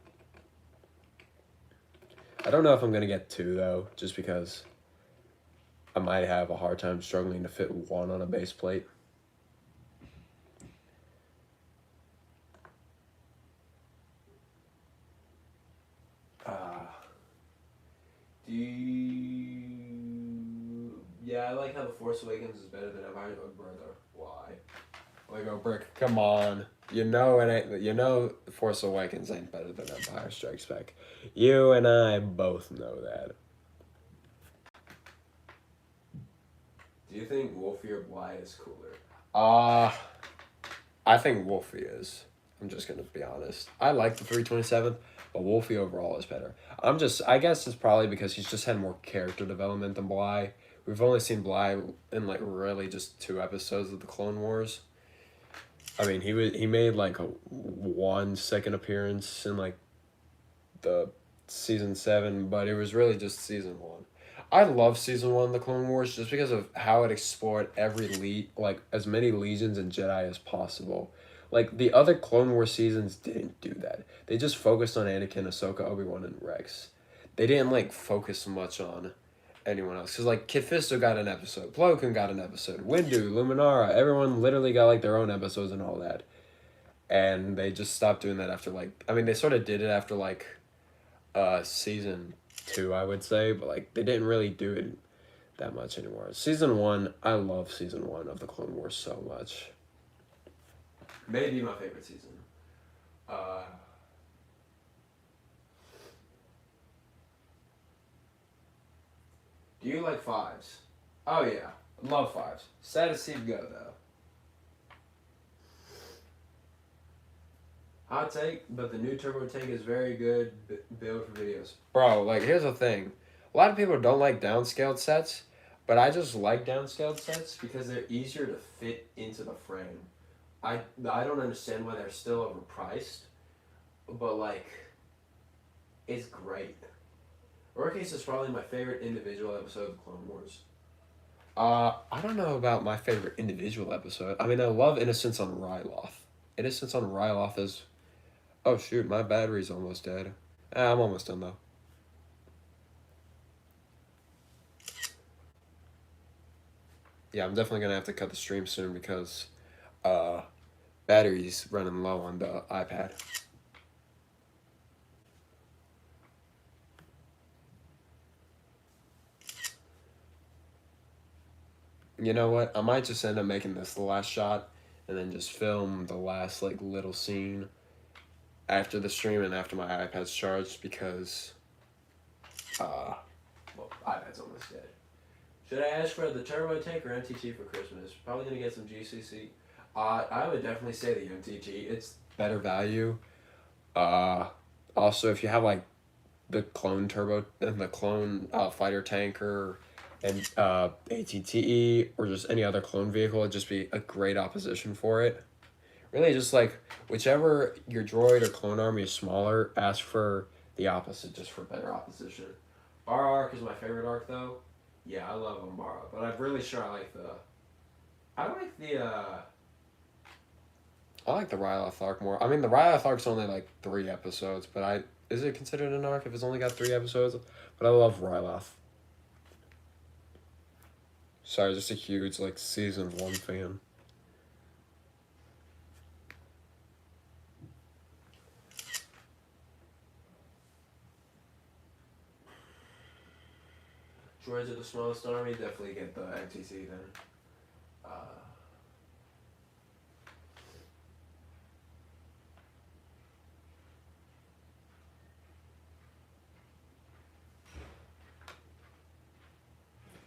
I don't know if I'm gonna get 2 though, just because I might have a hard time struggling to fit 1 on a base plate. Yeah, I like how the Force Awakens is better than Empire. Oh, brother, why? Lego Brick, come on. You know it ain't. You know Force Awakens ain't better than Empire Strikes Back. You and I both know that. Do you think Wolfie or Bly is cooler? I think Wolfie is. I'm just gonna be honest. I like the 327th, but Wolfie overall is better. I guess it's probably because he's just had more character development than Bly. We've only seen Bly in like really just 2 episodes of the Clone Wars. I mean, he made like a 1 second appearance in like the season 7, but it was really just season 1. I love season 1 of the Clone Wars just because of how it explored every like as many legions and Jedi as possible. Like the other Clone Wars seasons didn't do that. They just focused on Anakin, Ahsoka, Obi-Wan, and Rex. They didn't like focus much on anyone else. Because like Kit Fisto got an episode, Plo Koon got an episode, Windu, Luminara, everyone literally got like their own episodes and all that. And they just stopped doing that after like, I mean they sort of did it after like season 2, I would say, but like they didn't really do it that much anymore. Season 1, I love season 1 of the Clone Wars so much. Maybe my favorite season. Do you like 5s? Oh yeah, love 5s. Sad to see it go though. Hot take, but the new turbo tank is very good build for videos. Bro, like here's the thing. A lot of people don't like downscaled sets, but I just like downscaled sets because they're easier to fit into the frame. I don't understand why they're still overpriced, but like, it's great. Roarcase is probably my favorite individual episode of Clone Wars. I don't know about my favorite individual episode. I mean, I love Innocence on Ryloth. Innocence on Ryloth is... Oh shoot, my battery's almost dead. I'm almost done though. Yeah, I'm definitely gonna have to cut the stream soon because battery's running low on the iPad. You know what? I might just end up making this the last shot and then just film the last like little scene after the stream and after my iPad's charged because Well, iPad's almost dead. Should I ask for the Turbo Tank or MTT for Christmas? Probably gonna get some GCC. I would definitely say the MTT. It's better value. Also, if you have like the clone turbo and the clone fighter tanker and ATTE or just any other clone vehicle, it'd just be a great opposition for it. Really, just like whichever your droid or clone army is smaller, ask for the opposite just for better opposition. Bar arc is my favorite arc though. Yeah, I love Umbara, but I'm really sure I like the. I like the Ryloth arc more. I mean, the Ryloth arc's only like 3 episodes, but is it considered an arc if it's only got 3 episodes? But I love Ryloth. Sorry, just a huge like season 1 fan. Droids are the smallest army. Definitely get the MTC then.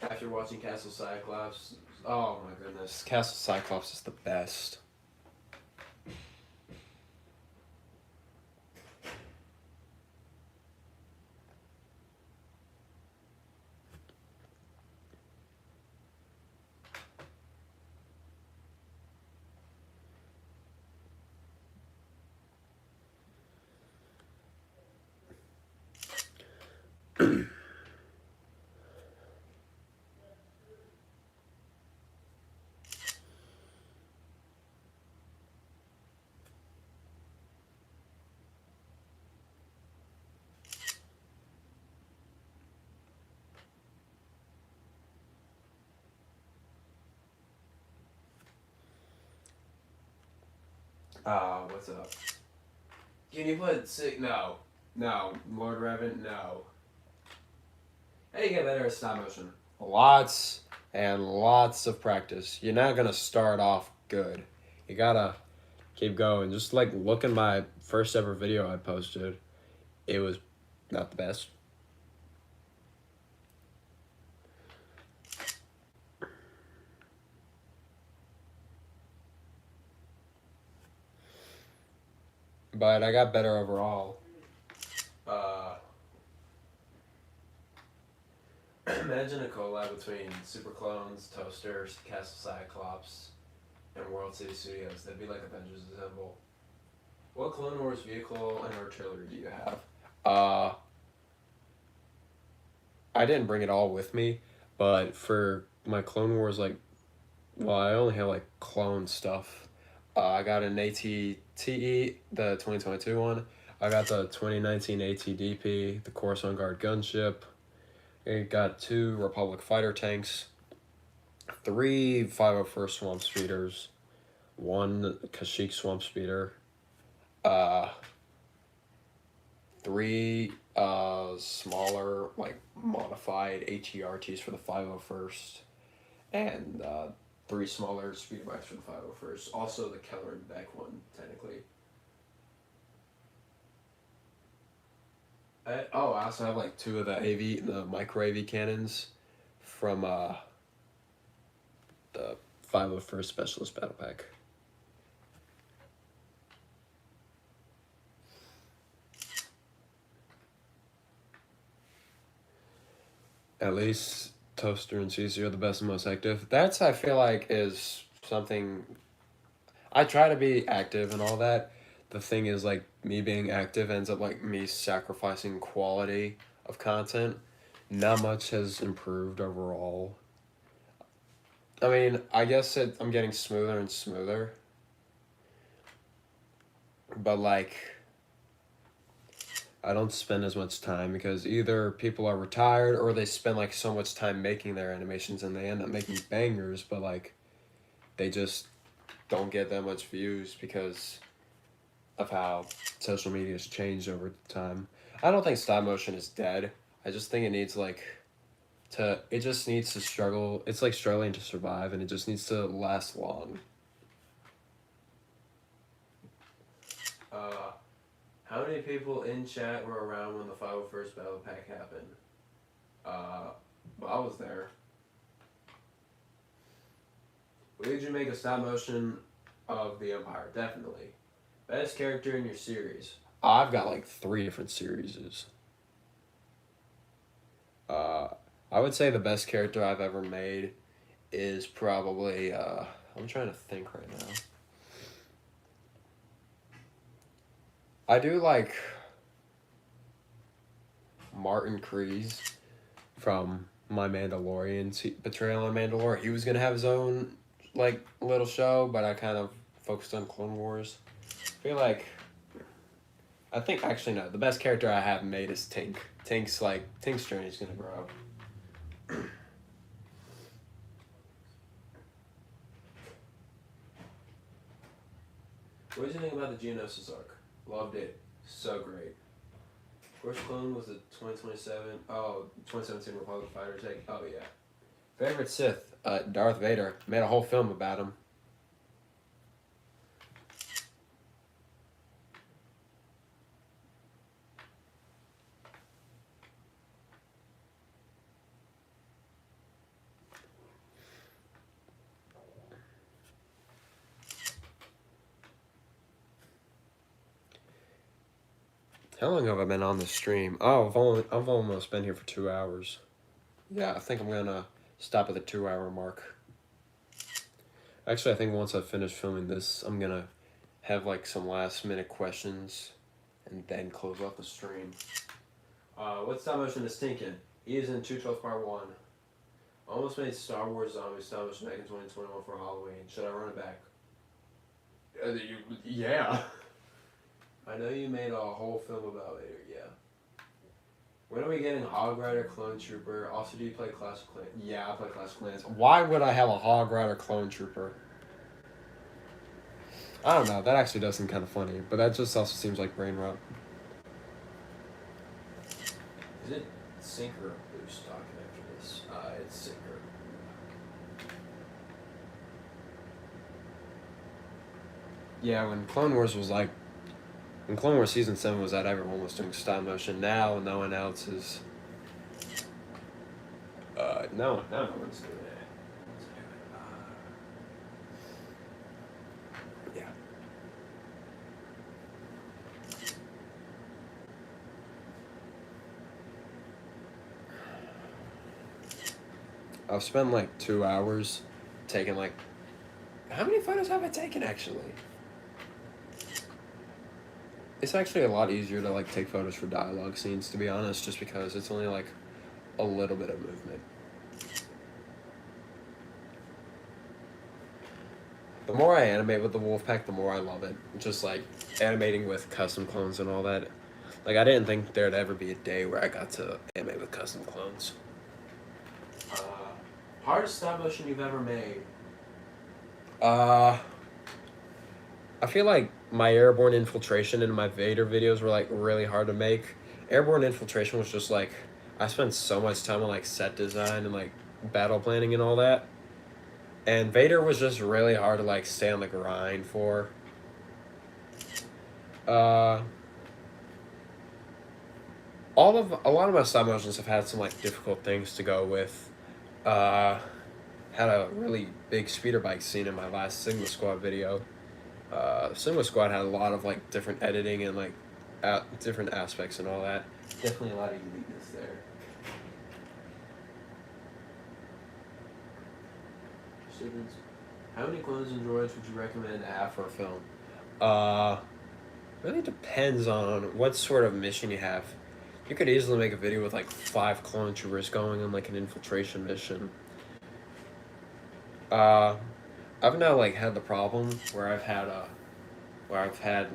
After watching Castle Cyclops, oh my goodness, Castle Cyclops is the best. What's up? Can you put No. No. Lord Revan, no. How do you get better at stop motion? Lots and lots of practice. You're not gonna start off good. You gotta keep going. Just like look at my first ever video I posted. It was not the best. But I got better overall. Imagine a collab between Super Clones, Toasters, Castle Cyclops, and World City Studios. That'd be like Avengers Assemble. What Clone Wars vehicle and artillery do you have? I didn't bring it all with me, but for my Clone Wars, like, well, I only have like clone stuff. I got an ATTE, the 2022 one. I got the 2019 ATDP, the Coruscant Guard gunship. I got 2 Republic fighter tanks, 3 501st Swamp Speeders, 1 Kashyyyk Swamp Speeder, 3 smaller, like, modified HERTs for the 501st, and 3 smaller speeder bikes for the 501st. Also the Keller and Beck one, technically. I also have like 2 of the micro AV cannons from the 501st Specialist Battle Pack. At least Toaster and CC are the best and most active. That's, I feel like, is something... I try to be active and all that. The thing is, like, me being active ends up, like, me sacrificing quality of content. Not much has improved overall. I mean, I guess I'm getting smoother and smoother. But, like, I don't spend as much time because either people are retired or they spend, like, so much time making their animations and they end up making bangers, but, like, they just don't get that much views because of how social media has changed over time. I don't think stop motion is dead. I just think it needs, like, it just needs to struggle. It's like struggling to survive, and it just needs to last long. How many people in chat were around when the 501st Battle Pack happened? there. Would you make a stop motion of the Empire? Definitely. Best character in your series? I've got like 3 different series. I would say the best character I've ever made is probably, I'm trying to think right now. I do like Martin Kreese from my Mandalorian portrayal on Mandalore. He was gonna have his own like little show, but I kind of focused on Clone Wars. I think actually no, the best character I have made is Tink. Tink's journey's gonna grow. What did you think about the Geonosis arc? Loved it. So great. First clone was the 2017 Republic Fighter take. Oh yeah. Favorite Sith? Darth Vader. Made a whole film about him. How long have I been on the stream? Oh, I've almost been here for 2 hours. Yeah, I think I'm gonna stop at the 2-hour mark. Actually, I think once I finish filming this, I'm gonna have like some last minute questions and then close off the stream. What stop motion is Tinkin? He is in 212 Part 1. Almost made Star Wars Zombie stop motion back in 2021 for Halloween. Should I run it back? Yeah. I know you made a whole film about Vader, yeah. When are we getting Hog Rider Clone Trooper? Also, do you play Clash of Clans? Yeah, I play Clash of Clans. Why would I have a Hog Rider Clone Trooper? I don't know, that actually does seem kind of funny, but that just also seems like brain rot. Is it Sync or Boost talking after this? It's Sync. Yeah, when Clone Wars Season 7 was out, everyone was doing stop motion. Now, no one else is. No one's doing it. Yeah. I've spent like 2 hours taking like. How many photos have I taken actually? It's actually a lot easier to like take photos for dialogue scenes, to be honest, just because it's only like a little bit of movement. The more I animate with the Wolfpack, the more I love it. Just like animating with custom clones and all that. Like I didn't think there'd ever be a day where I got to animate with custom clones. Hardest stop motion you've ever made? I feel like my airborne infiltration and my Vader videos were like really hard to make. Airborne infiltration was just like I spent so much time on like set design and like battle planning and all that. And Vader was just really hard to like stay on the grind for. A lot of my stop motions have had some like difficult things to go with. Had a really big speeder bike scene in my last Sigma Squad video. Sigma Squad had a lot of like different editing and like different aspects and all that. Definitely a lot of uniqueness there. Students, how many clones and droids would you recommend to have for a film? Really depends on what sort of mission you have. You could easily make a video with like 5 clone troopers going on like an infiltration mission. I've now like had the problem where I've had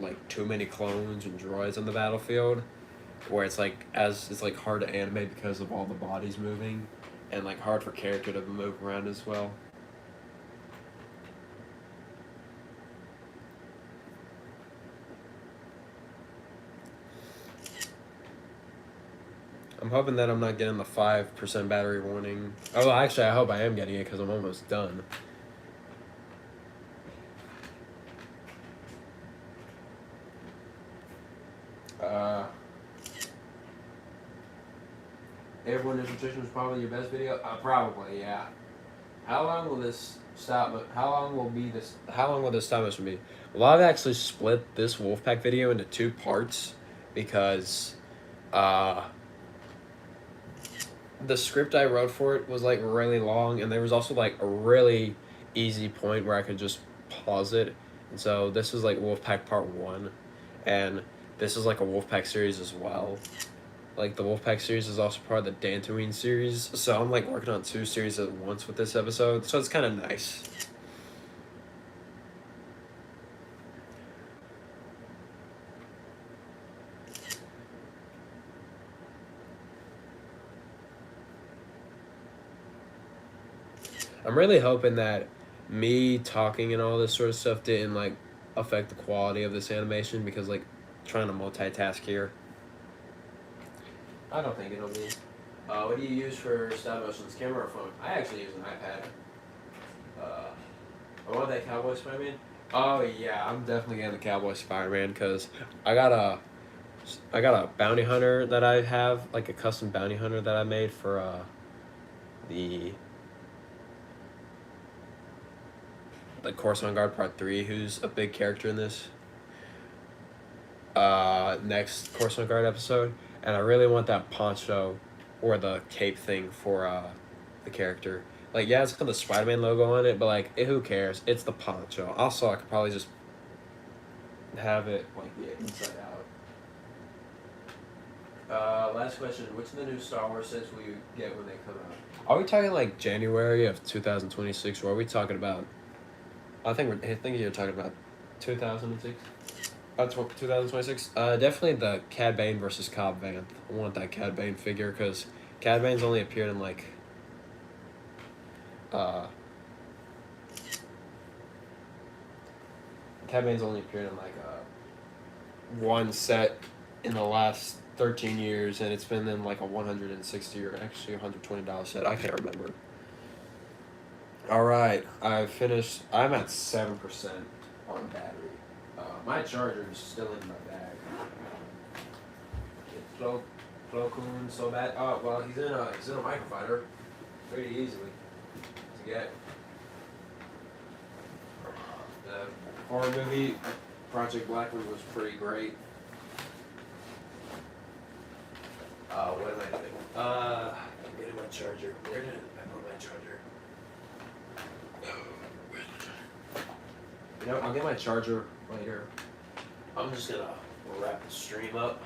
like too many clones and droids on the battlefield, where it's like hard to animate because of all the bodies moving, and like hard for character to move around as well. I'm hoping that I'm not getting the 5% battery warning. Oh, actually, I hope I am getting it because I'm almost done. Airborne Infiltration was probably your best video. Probably, yeah. How long will this stop? How long will be this? How long will this stop motion be? Well, I've actually split this Wolfpack video into 2 parts because, uh, the script I wrote for it was like really long, and there was also like a really easy point where I could just pause it. And so this is like Wolfpack Part 1, and this is like a Wolfpack series as well. Like the Wolfpack series is also part of the Dantooine series, so I'm like working on 2 series at once with this episode, so it's kind of nice. I'm really hoping that me talking and all this sort of stuff didn't like affect the quality of this animation, because like trying to multitask here. I don't think it'll be. What do you use for stop motions, camera or phone? I actually use an iPad. I want that Cowboy Spider-Man. Oh yeah, I'm definitely getting the Cowboy Spider-Man because I got a bounty hunter that I have, like a custom bounty hunter that I made for the Coruscant Guard Part 3, who's a big character in this next Coruscant Guard episode, and I really want that poncho or the cape thing for the character. Like, yeah, it's got the Spider-Man logo on it, but like, who cares? It's the poncho. Also, I could probably just have it like inside out. Last question: which of the new Star Wars sets will you get when they come out? Are we talking like January of 2026, or are we talking about? I think you're talking about 2006. 2026. Definitely the Cad Bane versus Cobb Vanth. I want that Cad Bane figure because Cad Bane's only appeared in like. Cad Bane's only appeared in like one set in the last 13 years, and it's been in like a $160 or actually $120 set. I can't remember. All right, I finished. I'm at 7% on battery. My charger is still in my bag. It's Plo Koon so bad. Oh well, he's in a microfighter, pretty easily to get. The horror movie Project Blackwood was pretty great. What am I doing? I'm getting my charger. Where did I put my charger? You know, I'll get my charger later. I'm just gonna wrap the stream up.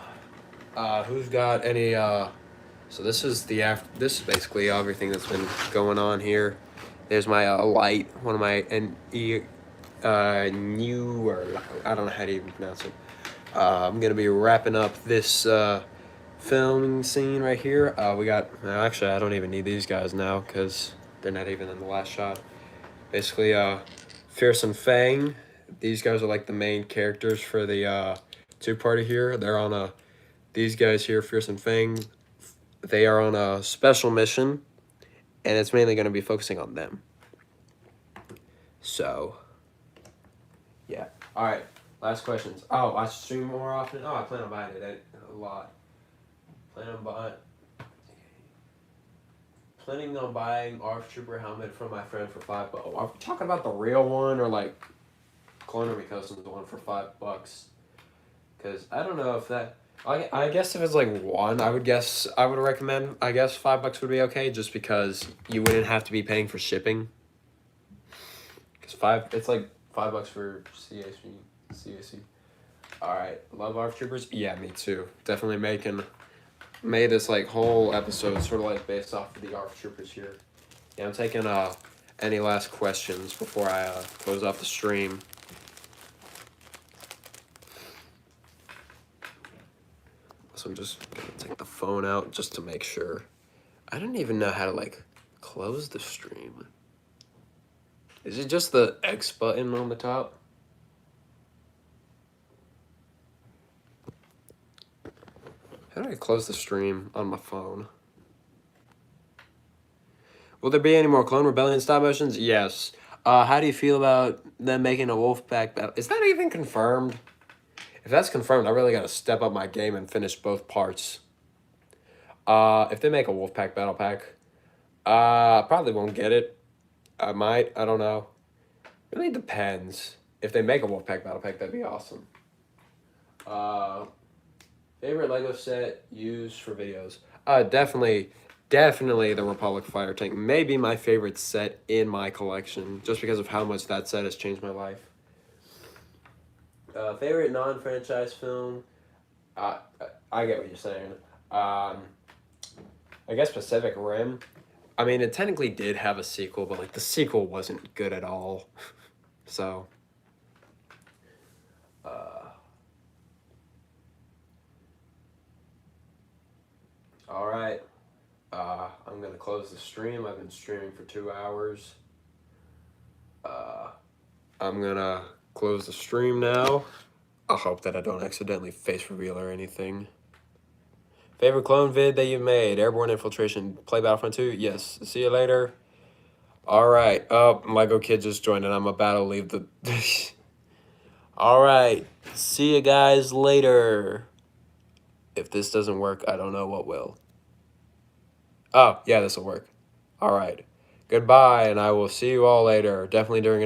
Who's got any? So this is this is basically everything that's been going on here. There's my light. One of my newer. I don't know how to even pronounce it. I'm gonna be wrapping up this filming scene right here. We got. Actually, I don't even need these guys now because they're not even in the last shot. Basically, Fierce and Fang. These guys are like the main characters for the 2-party here. They're on these guys here, Fierce and Fang. They are on a special mission, and it's mainly going to be focusing on them. So, yeah. All right. Last questions. Oh, I stream more often. Oh, I plan on buying it a lot. Planning on buying ARF Trooper helmet from my friend for $5. Are we talking about the real one or like Clone Army Customs one for $5? Because I don't know if that. I guess if it's like one, I would recommend. I guess $5 would be okay, just because you wouldn't have to be paying for shipping. Because it's like $5 for CAC. All right, love ARF Troopers. Yeah, me too. Definitely made this like whole episode sort of like based off of the ARF Troopers here. Yeah, I'm taking any last questions before I close off the stream. So I'm just gonna take the phone out just to make sure. I don't even know how to like close the stream. Is it just the X button on the top? How do I close the stream on my phone? Will there be any more Clone Rebellion stop motions? Yes. How do you feel about them making a Wolfpack battle? Is that even confirmed? If that's confirmed, I really got to step up my game and finish both parts. If they make a Wolfpack battle pack, probably won't get it. I might. I don't know. Really depends. If they make a Wolfpack battle pack, that'd be awesome. Favorite Lego set used for videos? Definitely the Republic Fire Tank. Maybe my favorite set in my collection, just because of how much that set has changed my life. Favorite non-franchise film? I get what you're saying. I guess Pacific Rim. I mean, it technically did have a sequel, but like the sequel wasn't good at all. So, all right. I'm gonna close the stream. I've been streaming for 2 hours. I'm gonna close the stream now. I hope that I don't accidentally face reveal or anything. Favorite clone vid that you made? Airborne Infiltration. Play Battlefront 2? Yes. See you later. Alright. Oh, Lego Kid just joined and I'm about to leave the... Alright. See you guys later. If this doesn't work, I don't know what will. Oh, yeah, this will work. Alright. Goodbye, and I will see you all later. Definitely during